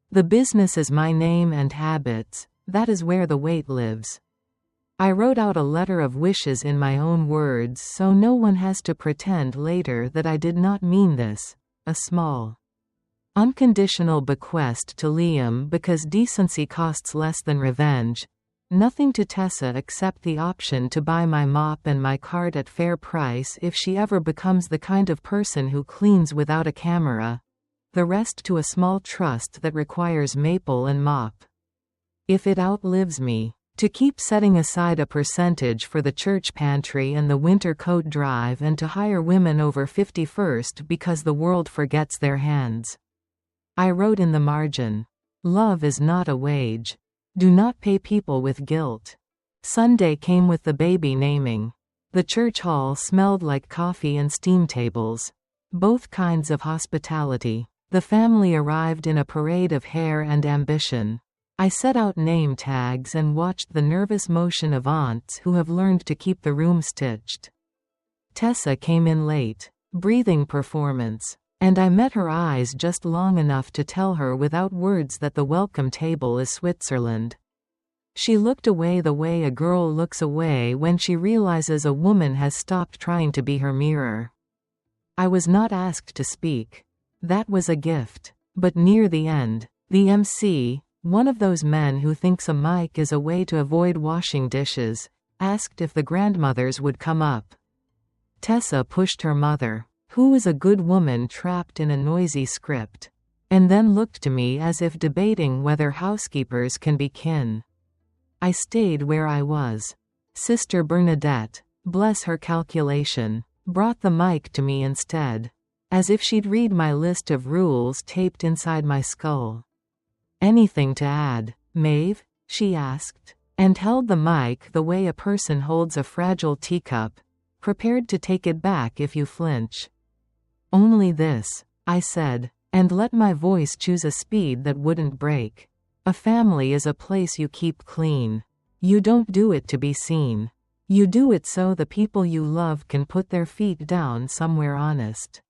The business is my name and habits, that is where the weight lives. I wrote out a letter of wishes in my own words so no one has to pretend later that I did not mean this. A small, unconditional bequest to Liam because decency costs less than revenge. Nothing to Tessa except the option to buy my mop and my cart at fair price if she ever becomes the kind of person who cleans without a camera. The rest to a small trust that requires maple and mop. If it outlives me, to keep setting aside a percentage for the church pantry and the winter coat drive and to hire women over 51st because the world forgets their hands. I wrote in the margin, love is not a wage. Do not pay people with guilt. Sunday came with the baby naming. The church hall smelled like coffee and steam tables. Both kinds of hospitality. The family arrived in a parade of hair and ambition. I set out name tags and watched the nervous motion of aunts who have learned to keep the room stitched. Tessa came in late. Breathing performance. And I met her eyes just long enough to tell her without words that the welcome table is Switzerland. She looked away the way a girl looks away when she realizes a woman has stopped trying to be her mirror. I was not asked to speak. That was a gift. But near the end, the MC, one of those men who thinks a mic is a way to avoid washing dishes, asked if the grandmothers would come up. Tessa pushed her mother, who was a good woman trapped in a noisy script, and then looked to me as if debating whether housekeepers can be kin. I stayed where I was. Sister Bernadette, bless her calculation, brought the mic to me instead, as if she'd read my list of rules taped inside my skull. Anything to add, Maeve? She asked, and held the mic the way a person holds a fragile teacup, prepared to take it back if you flinch. Only this, I said, and let my voice choose a speed that wouldn't break. A family is a place you keep clean. You don't do it to be seen. You do it so the people you love can put their feet down somewhere honest.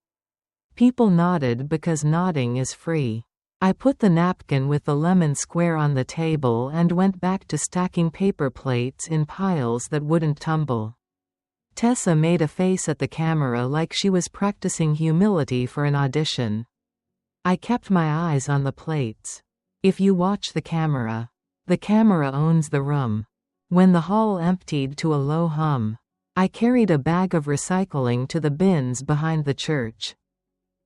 People nodded because nodding is free. I put the napkin with the lemon square on the table and went back to stacking paper plates in piles that wouldn't tumble. Tessa made a face at the camera like she was practicing humility for an audition. I kept my eyes on the plates. If you watch the camera owns the room. When the hall emptied to a low hum, I carried a bag of recycling to the bins behind the church.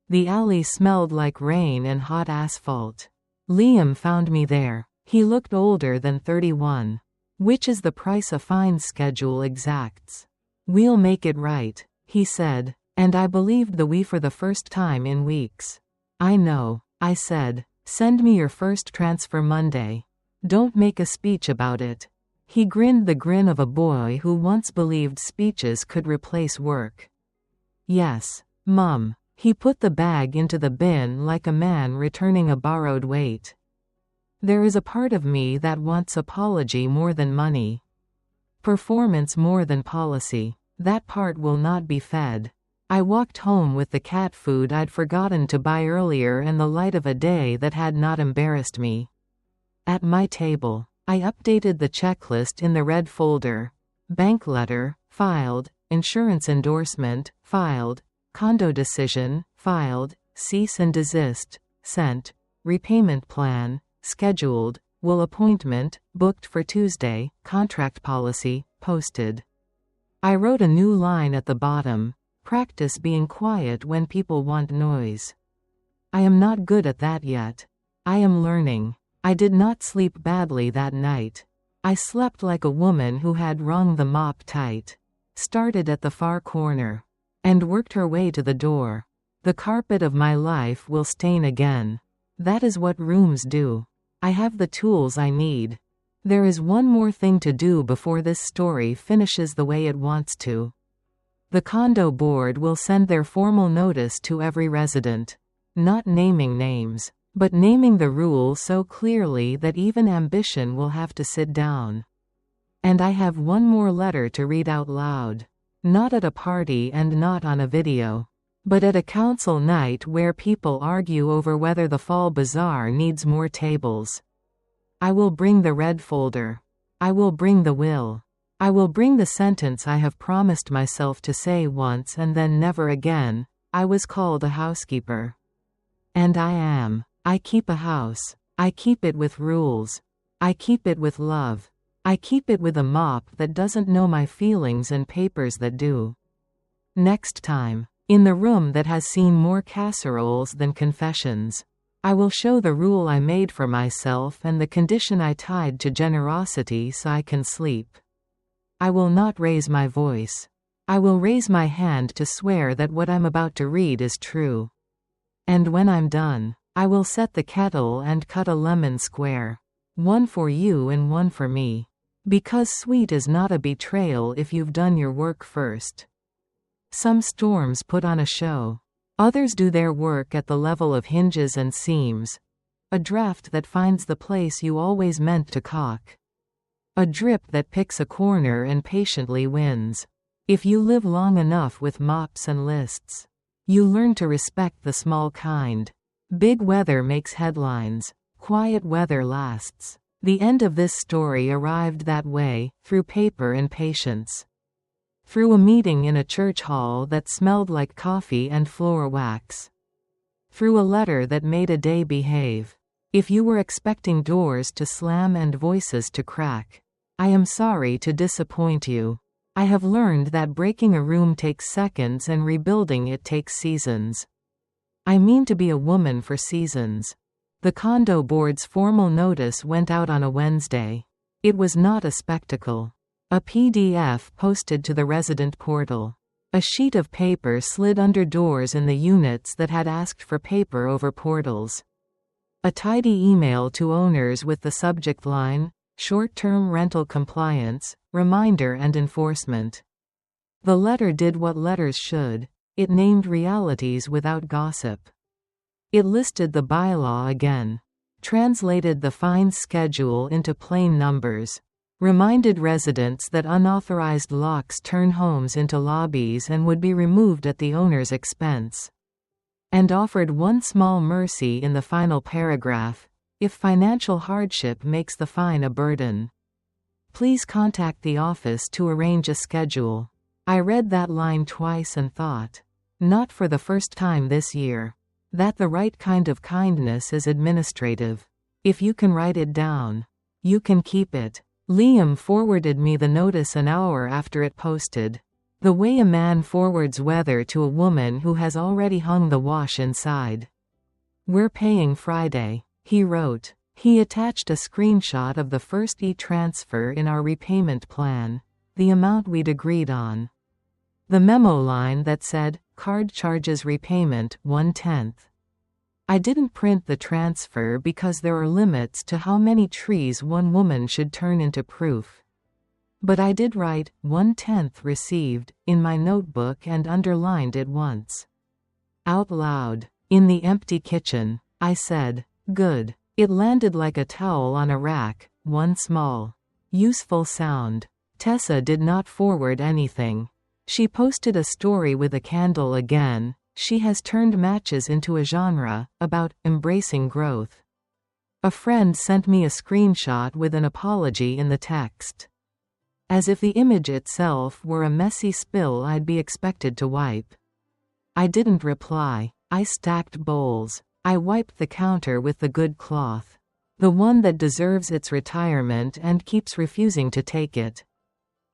The alley smelled like rain and hot asphalt. Liam found me there. He looked older than 31. Which is the price a fine schedule exacts. We'll make it right, he said, and I believed the we for the first time in weeks. I know, I said. Send me your first transfer Monday. Don't make a speech about it. He grinned the grin of a boy who once believed speeches could replace work. Yes, Mum. He put the bag into the bin like a man returning a borrowed weight. There is a part of me that wants apology more than money. Performance more than policy. That part will not be fed. I walked home with the cat food I'd forgotten to buy earlier and the light of a day that had not embarrassed me. At my table, I updated the checklist in the red folder. Bank letter, filed. Insurance endorsement, filed. Condo decision, filed. Cease and desist, sent. Repayment plan, scheduled. Will appointment, booked for Tuesday. Contract policy, posted. I wrote a new line at the bottom. Practice being quiet when people want noise. I am not good at that yet. I am learning. I did not sleep badly that night. I slept like a woman who had wrung the mop tight. Started at the far corner. And worked her way to the door. The carpet of my life will stain again. That is what rooms do. I have the tools I need. There is one more thing to do before this story finishes the way it wants to. The condo board will send their formal notice to every resident. Not naming names, but naming the rule so clearly that even ambition will have to sit down. And I have one more letter to read out loud. Not at a party and not on a video. But at a council night where people argue over whether the fall bazaar needs more tables. I will bring the red folder. I will bring the will. I will bring the sentence I have promised myself to say once and then never again. I was called a housekeeper. And I am. I keep a house. I keep it with rules. I keep it with love. I keep it with a mop that doesn't know my feelings and papers that do. Next time, in the room that has seen more casseroles than confessions, I will show the rule I made for myself and the condition I tied to generosity so I can sleep. I will not raise my voice. I will raise my hand to swear that what I'm about to read is true. And when I'm done, I will set the kettle and cut a lemon square. One for you and one for me. Because sweet is not a betrayal if you've done your work first. Some storms put on a show. Others do their work at the level of hinges and seams. A draft that finds the place you always meant to caulk. A drip that picks a corner and patiently wins. If you live long enough with mops and lists, you learn to respect the small kind. Big weather makes headlines. Quiet weather lasts. The end of this story arrived that way, through paper and patience. Through a meeting in a church hall that smelled like coffee and floor wax. Through a letter that made a day behave. If you were expecting doors to slam and voices to crack, I am sorry to disappoint you. I have learned that breaking a room takes seconds and rebuilding it takes seasons. I mean to be a woman for seasons. The condo board's formal notice went out on a Wednesday. It was not a spectacle. A PDF posted to the resident portal. A sheet of paper slid under doors in the units that had asked for paper over portals. A tidy email to owners with the subject line, "Short-term rental compliance, reminder and enforcement." The letter did what letters should. It named realities without gossip. It listed the bylaw again. Translated the fine schedule into plain numbers. Reminded residents that unauthorized locks turn homes into lobbies and would be removed at the owner's expense. And offered one small mercy in the final paragraph: if financial hardship makes the fine a burden, please contact the office to arrange a schedule. I read that line twice and thought, not for the first time this year, that the right kind of kindness is administrative. If you can write it down, you can keep it. Liam forwarded me the notice an hour after it posted. The way a man forwards weather to a woman who has already hung the wash inside. "We're paying Friday," he wrote. He attached a screenshot of the first e-transfer in our repayment plan, the amount we'd agreed on. The memo line that said, "Card charges repayment 1/10." I didn't print the transfer because there are limits to how many trees one woman should turn into proof. But I did write 1/10 received in my notebook and underlined it once. Out loud. In the empty kitchen. I said, "Good." It landed like a towel on a rack, one small, useful sound. Tessa did not forward anything. She posted a story with a candle again. She has turned matches into a genre, about embracing growth. A friend sent me a screenshot with an apology in the text. As if the image itself were a messy spill I'd be expected to wipe. I didn't reply. I stacked bowls. I wiped the counter with the good cloth. The one that deserves its retirement and keeps refusing to take it.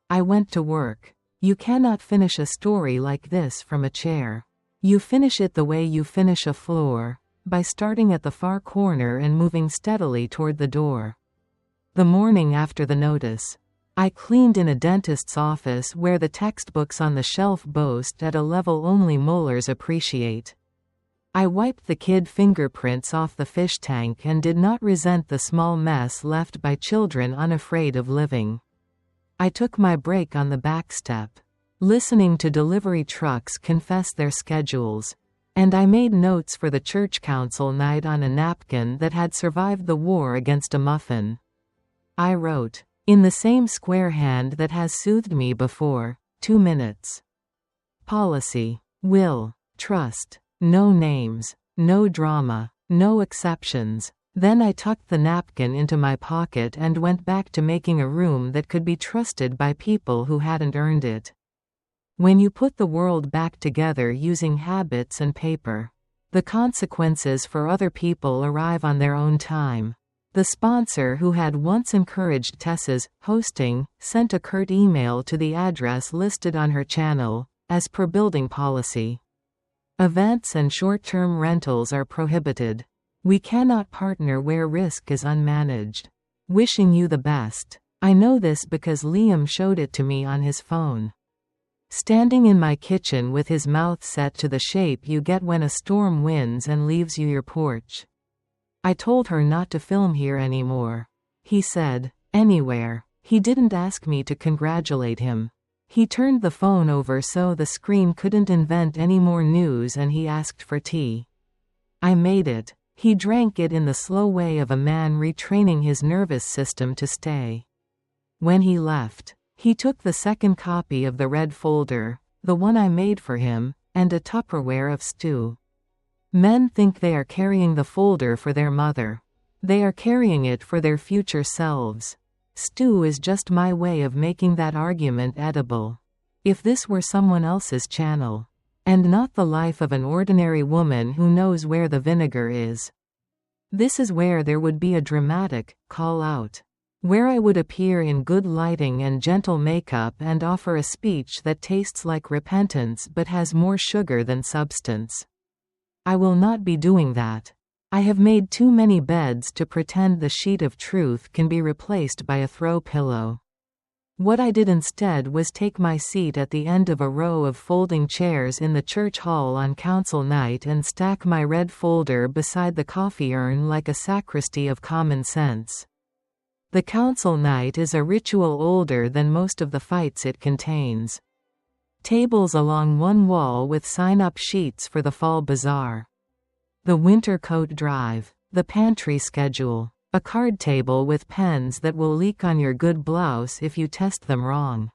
I went to work. You cannot finish a story like this from a chair. You finish it the way you finish a floor, by starting at the far corner and moving steadily toward the door. The morning after the notice, I cleaned in a dentist's office where the textbooks on the shelf boast at a level only molars appreciate. I wiped the kid fingerprints off the fish tank and did not resent the small mess left by children unafraid of living. I took my break on the back step, listening to delivery trucks confess their schedules, and I made notes for the church council night on a napkin that had survived the war against a muffin. I wrote, in the same square hand that has soothed me before, 2 minutes. Policy. Will. Trust. No names. No drama. No exceptions. Then I tucked the napkin into my pocket and went back to making a room that could be trusted by people who hadn't earned it. When you put the world back together using habits and paper, the consequences for other people arrive on their own time. The sponsor who had once encouraged Tessa's hosting sent a curt email to the address listed on her channel, as per building policy. Events and short-term rentals are prohibited. We cannot partner where risk is unmanaged. Wishing you the best. I know this because Liam showed it to me on his phone. Standing in my kitchen with his mouth set to the shape you get when a storm wins and leaves you your porch. I told her not to film here anymore. He said, anywhere. He didn't ask me to congratulate him. He turned the phone over so the screen couldn't invent any more news and he asked for tea. I made it. He drank it in the slow way of a man retraining his nervous system to stay. When he left, he took the second copy of the red folder, the one I made for him, and a Tupperware of stew. Men think they are carrying the folder for their mother. They are carrying it for their future selves. Stew is just my way of making that argument edible. If this were someone else's channel, and not the life of an ordinary woman who knows where the vinegar is. This is where there would be a dramatic call out. Where I would appear in good lighting and gentle makeup and offer a speech that tastes like repentance but has more sugar than substance. I will not be doing that. I have made too many beds to pretend the sheet of truth can be replaced by a throw pillow. What I did instead was take my seat at the end of a row of folding chairs in the church hall on council night and stack my red folder beside the coffee urn like a sacristy of common sense. The council night is a ritual older than most of the fights it contains. Tables along one wall with sign-up sheets for the fall bazaar. The winter coat drive. The pantry schedule. A card table with pens that will leak on your good blouse if you test them wrong.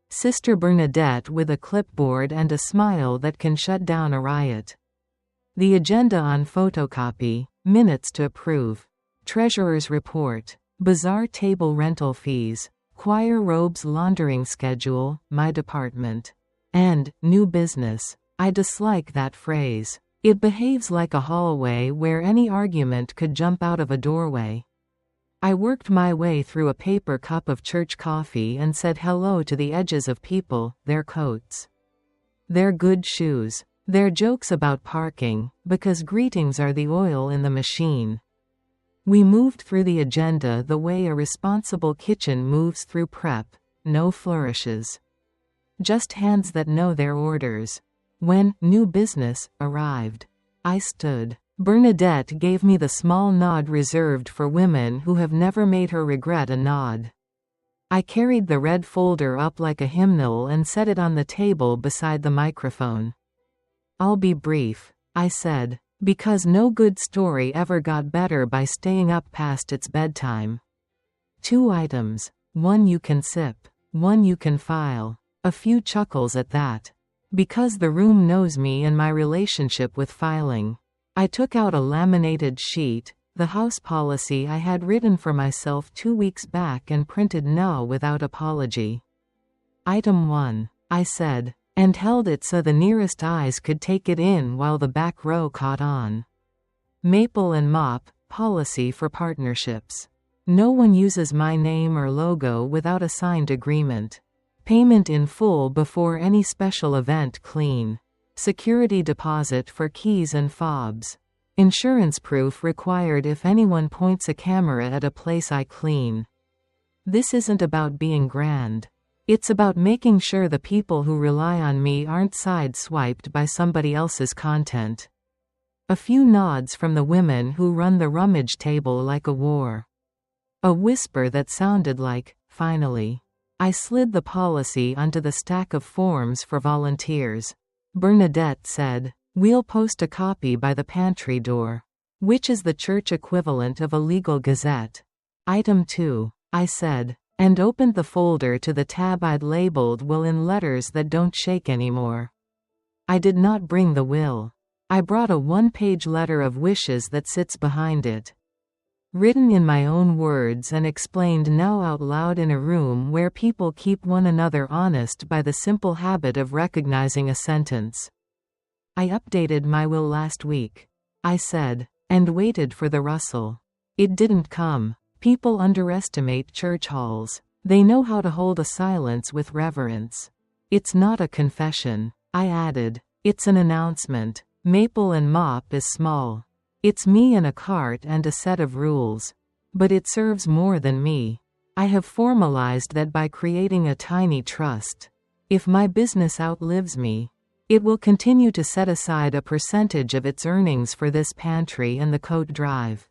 Sister Bernadette with a clipboard and a smile that can shut down a riot. The agenda on photocopy. Minutes to approve. Treasurer's report. Bazaar table rental fees. Choir robes laundering schedule, my department. And, new business. I dislike that phrase. It behaves like a hallway where any argument could jump out of a doorway. I worked my way through a paper cup of church coffee and said hello to the edges of people, their coats. Their good shoes. Their jokes about parking, because greetings are the oil in the machine. We moved through the agenda the way a responsible kitchen moves through prep, no flourishes. Just hands that know their orders. When new business arrived, I stood. Bernadette gave me the small nod reserved for women who have never made her regret a nod. I carried the red folder up like a hymnal and set it on the table beside the microphone. I'll be brief, I said, because no good story ever got better by staying up past its bedtime. 2 items. 1 you can sip. 1 you can file. A few chuckles at that. Because the room knows me and my relationship with filing. I took out a laminated sheet, the house policy I had written for myself 2 weeks back, and printed "No" without apology. Item 1, I said, and held it so the nearest eyes could take it in while the back row caught on. Maple and Mop, policy for partnerships. No one uses my name or logo without a signed agreement. Payment in full before any special event. Clean. Security deposit for keys and fobs. Insurance proof required if anyone points a camera at a place I clean. This isn't about being grand. It's about making sure the people who rely on me aren't side-swiped by somebody else's content. A few nods from the women who run the rummage table like a war. A whisper that sounded like, "Finally." I slid the policy onto the stack of forms for volunteers. Bernadette said, "We'll post a copy by the pantry door." Which is the church equivalent of a legal gazette. Item 2, I said, and opened the folder to the tab I'd labeled "Will" in letters that don't shake anymore. I did not bring the will. I brought a 1-page letter of wishes that sits behind it. Written in my own words and explained now out loud in a room where people keep one another honest by the simple habit of recognizing a sentence. I updated my will last week, I said, and waited for the rustle. It didn't come. People underestimate church halls. They know how to hold a silence with reverence. It's not a confession, I added. It's an announcement. Maple and Mop is small. It's me and a cart and a set of rules. But it serves more than me. I have formalized that by creating a tiny trust. If my business outlives me, it will continue to set aside a percentage of its earnings for this pantry and the coat drive.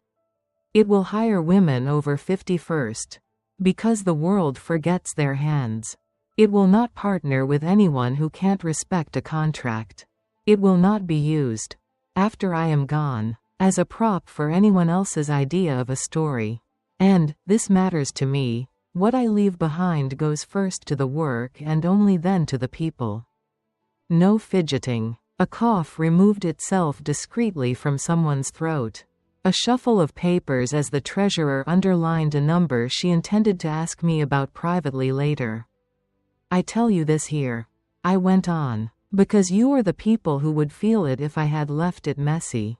It will hire women over 50 first. Because the world forgets their hands. It will not partner with anyone who can't respect a contract. It will not be used, after I am gone, as a prop for anyone else's idea of a story. And, this matters to me, what I leave behind goes first to the work and only then to the people. No fidgeting. A cough removed itself discreetly from someone's throat. A shuffle of papers as the treasurer underlined a number she intended to ask me about privately later. I tell you this here, I went on, because you are the people who would feel it if I had left it messy.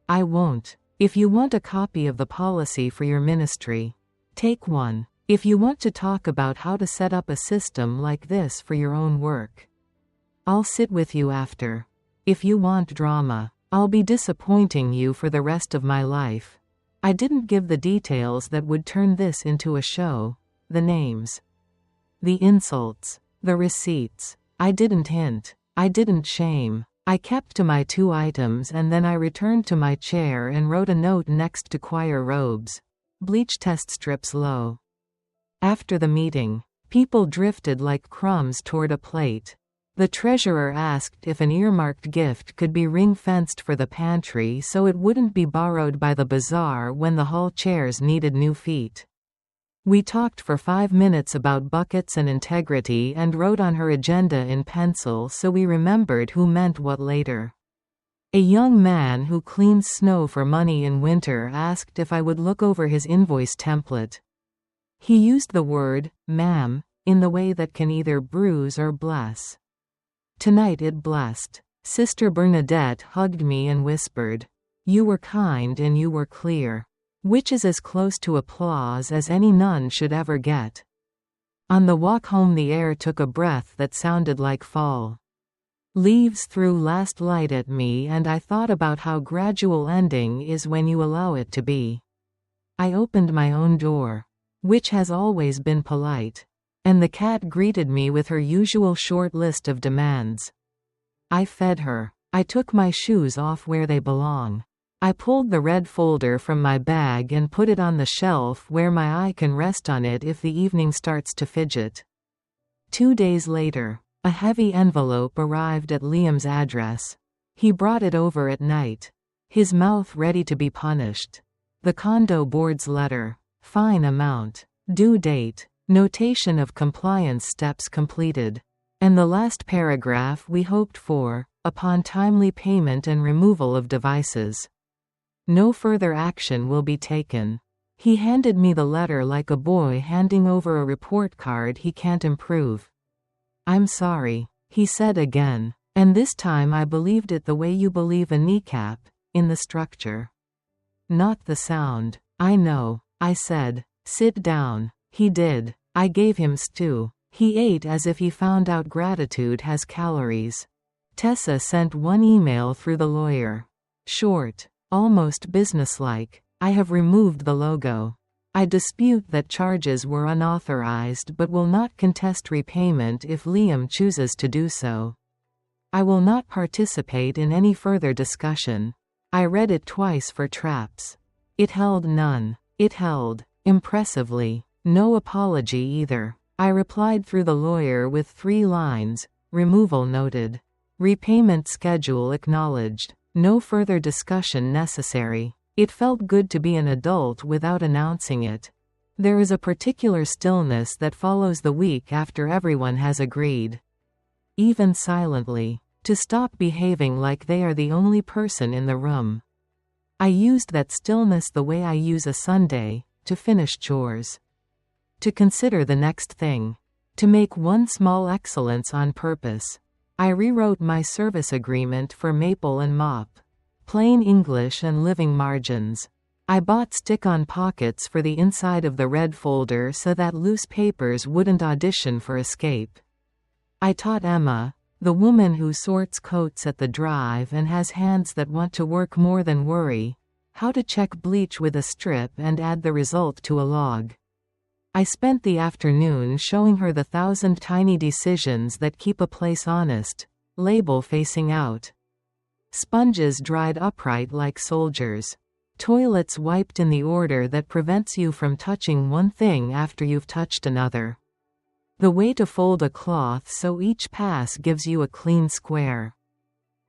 I won't. If you want a copy of the policy for your ministry, take one. If you want to talk about how to set up a system like this for your own work, I'll sit with you after. If you want drama, I'll be disappointing you for the rest of my life. I didn't give the details that would turn this into a show, the names, the insults, the receipts. I didn't hint. I didn't shame. I kept to my 2 items and then I returned to my chair and wrote a note next to choir robes. Bleach test strips low. After the meeting, people drifted like crumbs toward a plate. The treasurer asked if an earmarked gift could be ring-fenced for the pantry so it wouldn't be borrowed by the bazaar when the hall chairs needed new feet. We talked for 5 minutes about buckets and integrity and wrote on her agenda in pencil so we remembered who meant what later. A young man who cleans snow for money in winter asked if I would look over his invoice template. He used the word, "ma'am," in the way that can either bruise or bless. Tonight it blessed. Sister Bernadette hugged me and whispered, "You were kind and you were clear." Which is as close to applause as any nun should ever get. On the walk home the air took a breath that sounded like fall. Leaves threw last light at me and I thought about how gradual ending is when you allow it to be. I opened my own door, which has always been polite, and the cat greeted me with her usual short list of demands. I fed her. I took my shoes off where they belong. I pulled the red folder from my bag and put it on the shelf where my eye can rest on it if the evening starts to fidget. 2 days later, a heavy envelope arrived at Liam's address. He brought it over at night, his mouth ready to be punished. The condo board's letter. Fine amount. Due date. Notation of compliance steps completed. And the last paragraph we hoped for, upon timely payment and removal of devices. No further action will be taken. He handed me the letter like a boy handing over a report card he can't improve. I'm sorry, he said again, and this time I believed it the way you believe a kneecap, in the structure. Not the sound. I know, I said. Sit down. He did. I gave him stew. He ate as if he found out gratitude has calories. Tessa sent one email through the lawyer. Short, almost businesslike. I have removed the logo. I dispute that charges were unauthorized but will not contest repayment if Liam chooses to do so. I will not participate in any further discussion. I read it twice for traps. It held none. It held, impressively, no apology either. I replied through the lawyer with 3 lines, removal noted. Repayment schedule acknowledged. No further discussion necessary. It felt good to be an adult without announcing it. There is a particular stillness that follows the week after everyone has agreed. Even silently. To stop behaving like they are the only person in the room. I used that stillness the way I use a Sunday, to finish chores. To consider the next thing. To make one small excellence on purpose. I rewrote my service agreement for Maple and Mop. Plain English and living margins. I bought stick-on pockets for the inside of the red folder so that loose papers wouldn't audition for escape. I taught Emma, the woman who sorts coats at the drive and has hands that want to work more than worry, how to check bleach with a strip and add the result to a log. I spent the afternoon showing her the 1,000 tiny decisions that keep a place honest. Label facing out. Sponges dried upright like soldiers. Toilets wiped in the order that prevents you from touching one thing after you've touched another. The way to fold a cloth so each pass gives you a clean square.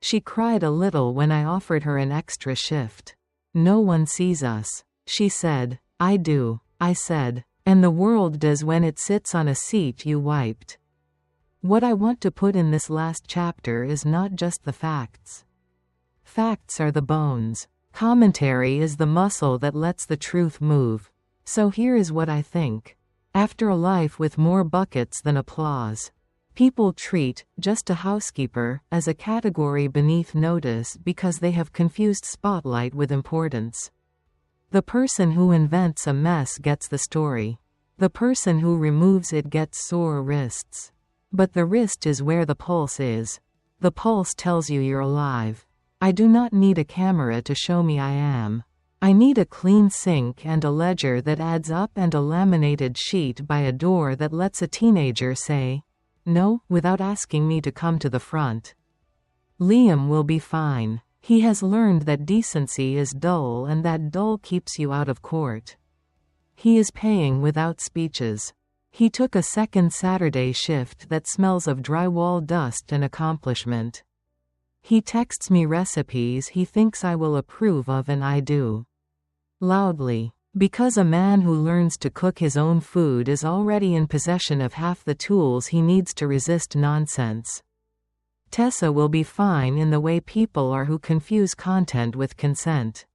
She cried a little when I offered her an extra shift. No one sees us, she said. I do, I said. And the world does when it sits on a seat you wiped. What I want to put in this last chapter is not just the facts. Facts are the bones. Commentary is the muscle that lets the truth move. So here is what I think. After a life with more buckets than applause, people treat just a housekeeper as a category beneath notice because they have confused spotlight with importance. The person who invents a mess gets the story. The person who removes it gets sore wrists. But the wrist is where the pulse is. The pulse tells you you're alive. I do not need a camera to show me I am. I need a clean sink and a ledger that adds up and a laminated sheet by a door that lets a teenager say, no, without asking me to come to the front. Liam will be fine. He has learned that decency is dull and that dull keeps you out of court. He is paying without speeches. He took a second Saturday shift that smells of drywall dust and accomplishment. He texts me recipes he thinks I will approve of and I do. Loudly. Because a man who learns to cook his own food is already in possession of half the tools he needs to resist nonsense. Tessa will be fine in the way people are who confuse content with consent.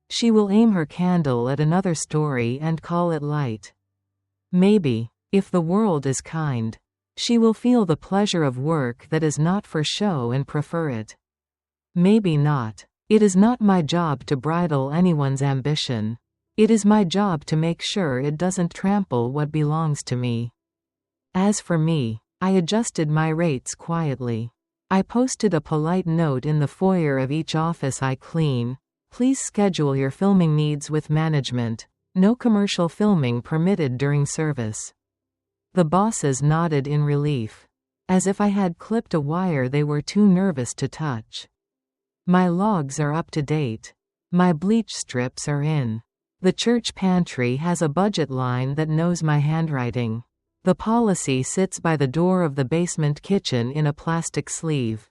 She will aim her candle at another story and call it light. Maybe, if the world is kind, she will feel the pleasure of work that is not for show and prefer it. Maybe not. It is not my job to bridle anyone's ambition. It is my job to make sure it doesn't trample what belongs to me. As for me, I adjusted my rates quietly. I posted a polite note in the foyer of each office I clean. Please schedule your filming needs with management. No commercial filming permitted during service. The bosses nodded in relief. As if I had clipped a wire they were too nervous to touch. My logs are up to date. My bleach strips are in. The church pantry has a budget line that knows my handwriting. The policy sits by the door of the basement kitchen in a plastic sleeve,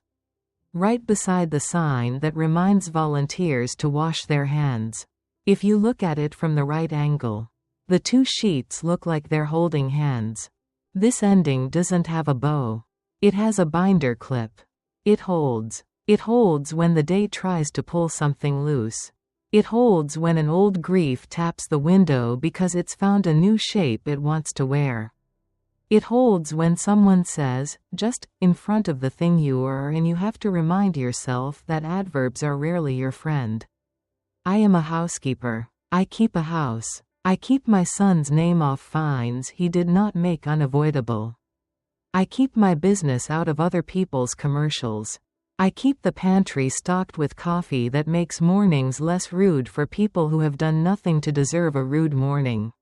right beside the sign that reminds volunteers to wash their hands. If you look at it from the right angle, the two sheets look like they're holding hands. This ending doesn't have a bow. It has a binder clip. It holds. It holds when the day tries to pull something loose. It holds when an old grief taps the window because it's found a new shape it wants to wear. It holds when someone says, just, in front of the thing you are, and you have to remind yourself that adverbs are rarely your friend. I am a housekeeper. I keep a house. I keep my son's name off fines he did not make unavoidable. I keep my business out of other people's commercials. I keep the pantry stocked with coffee that makes mornings less rude for people who have done nothing to deserve a rude morning.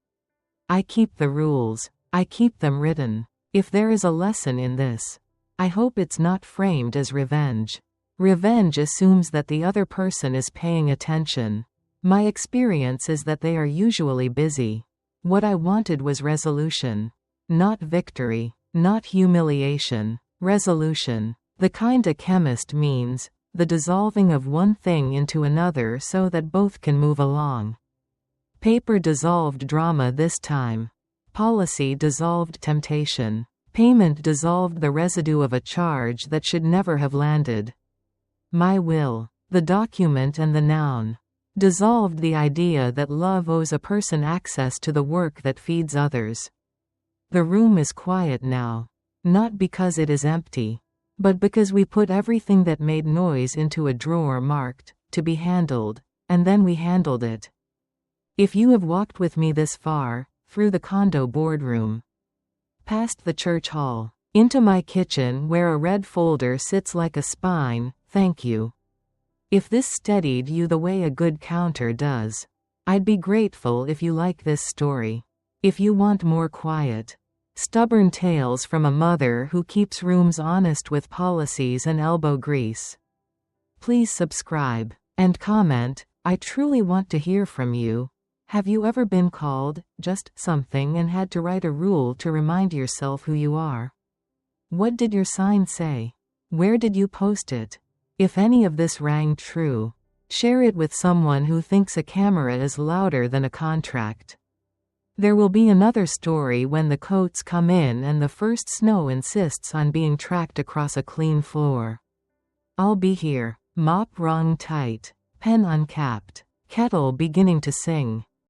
I keep the rules. I keep them written. If there is a lesson in this, I hope it's not framed as revenge. Revenge assumes that the other person is paying attention. My experience is that they are usually busy. What I wanted was resolution. Not victory. Not humiliation. Resolution. The kind a chemist means, the dissolving of one thing into another so that both can move along. Paper dissolved drama this time. Policy dissolved temptation. Payment dissolved the residue of a charge that should never have landed. My will, the document and the noun, dissolved the idea that love owes a person access to the work that feeds others. The room is quiet now. Not because it is empty, but because we put everything that made noise into a drawer marked, to be handled, and then we handled it. If you have walked with me this far, through the condo boardroom, past the church hall, into my kitchen where a red folder sits like a spine, thank you. If this steadied you the way a good counter does, I'd be grateful if you like this story. If you want more quiet, stubborn tales from a mother who keeps rooms honest with policies and elbow grease, please subscribe and comment. I truly want to hear from you. Have you ever been called just something and had to write a rule to remind yourself who you are? What did your sign say? Where did you post it? If any of this rang true, share it with someone who thinks a camera is louder than a contract. There will be another story when the coats come in and the first snow insists on being tracked across a clean floor. I'll be here. Mop wrung tight. Pen uncapped. Kettle beginning to sing.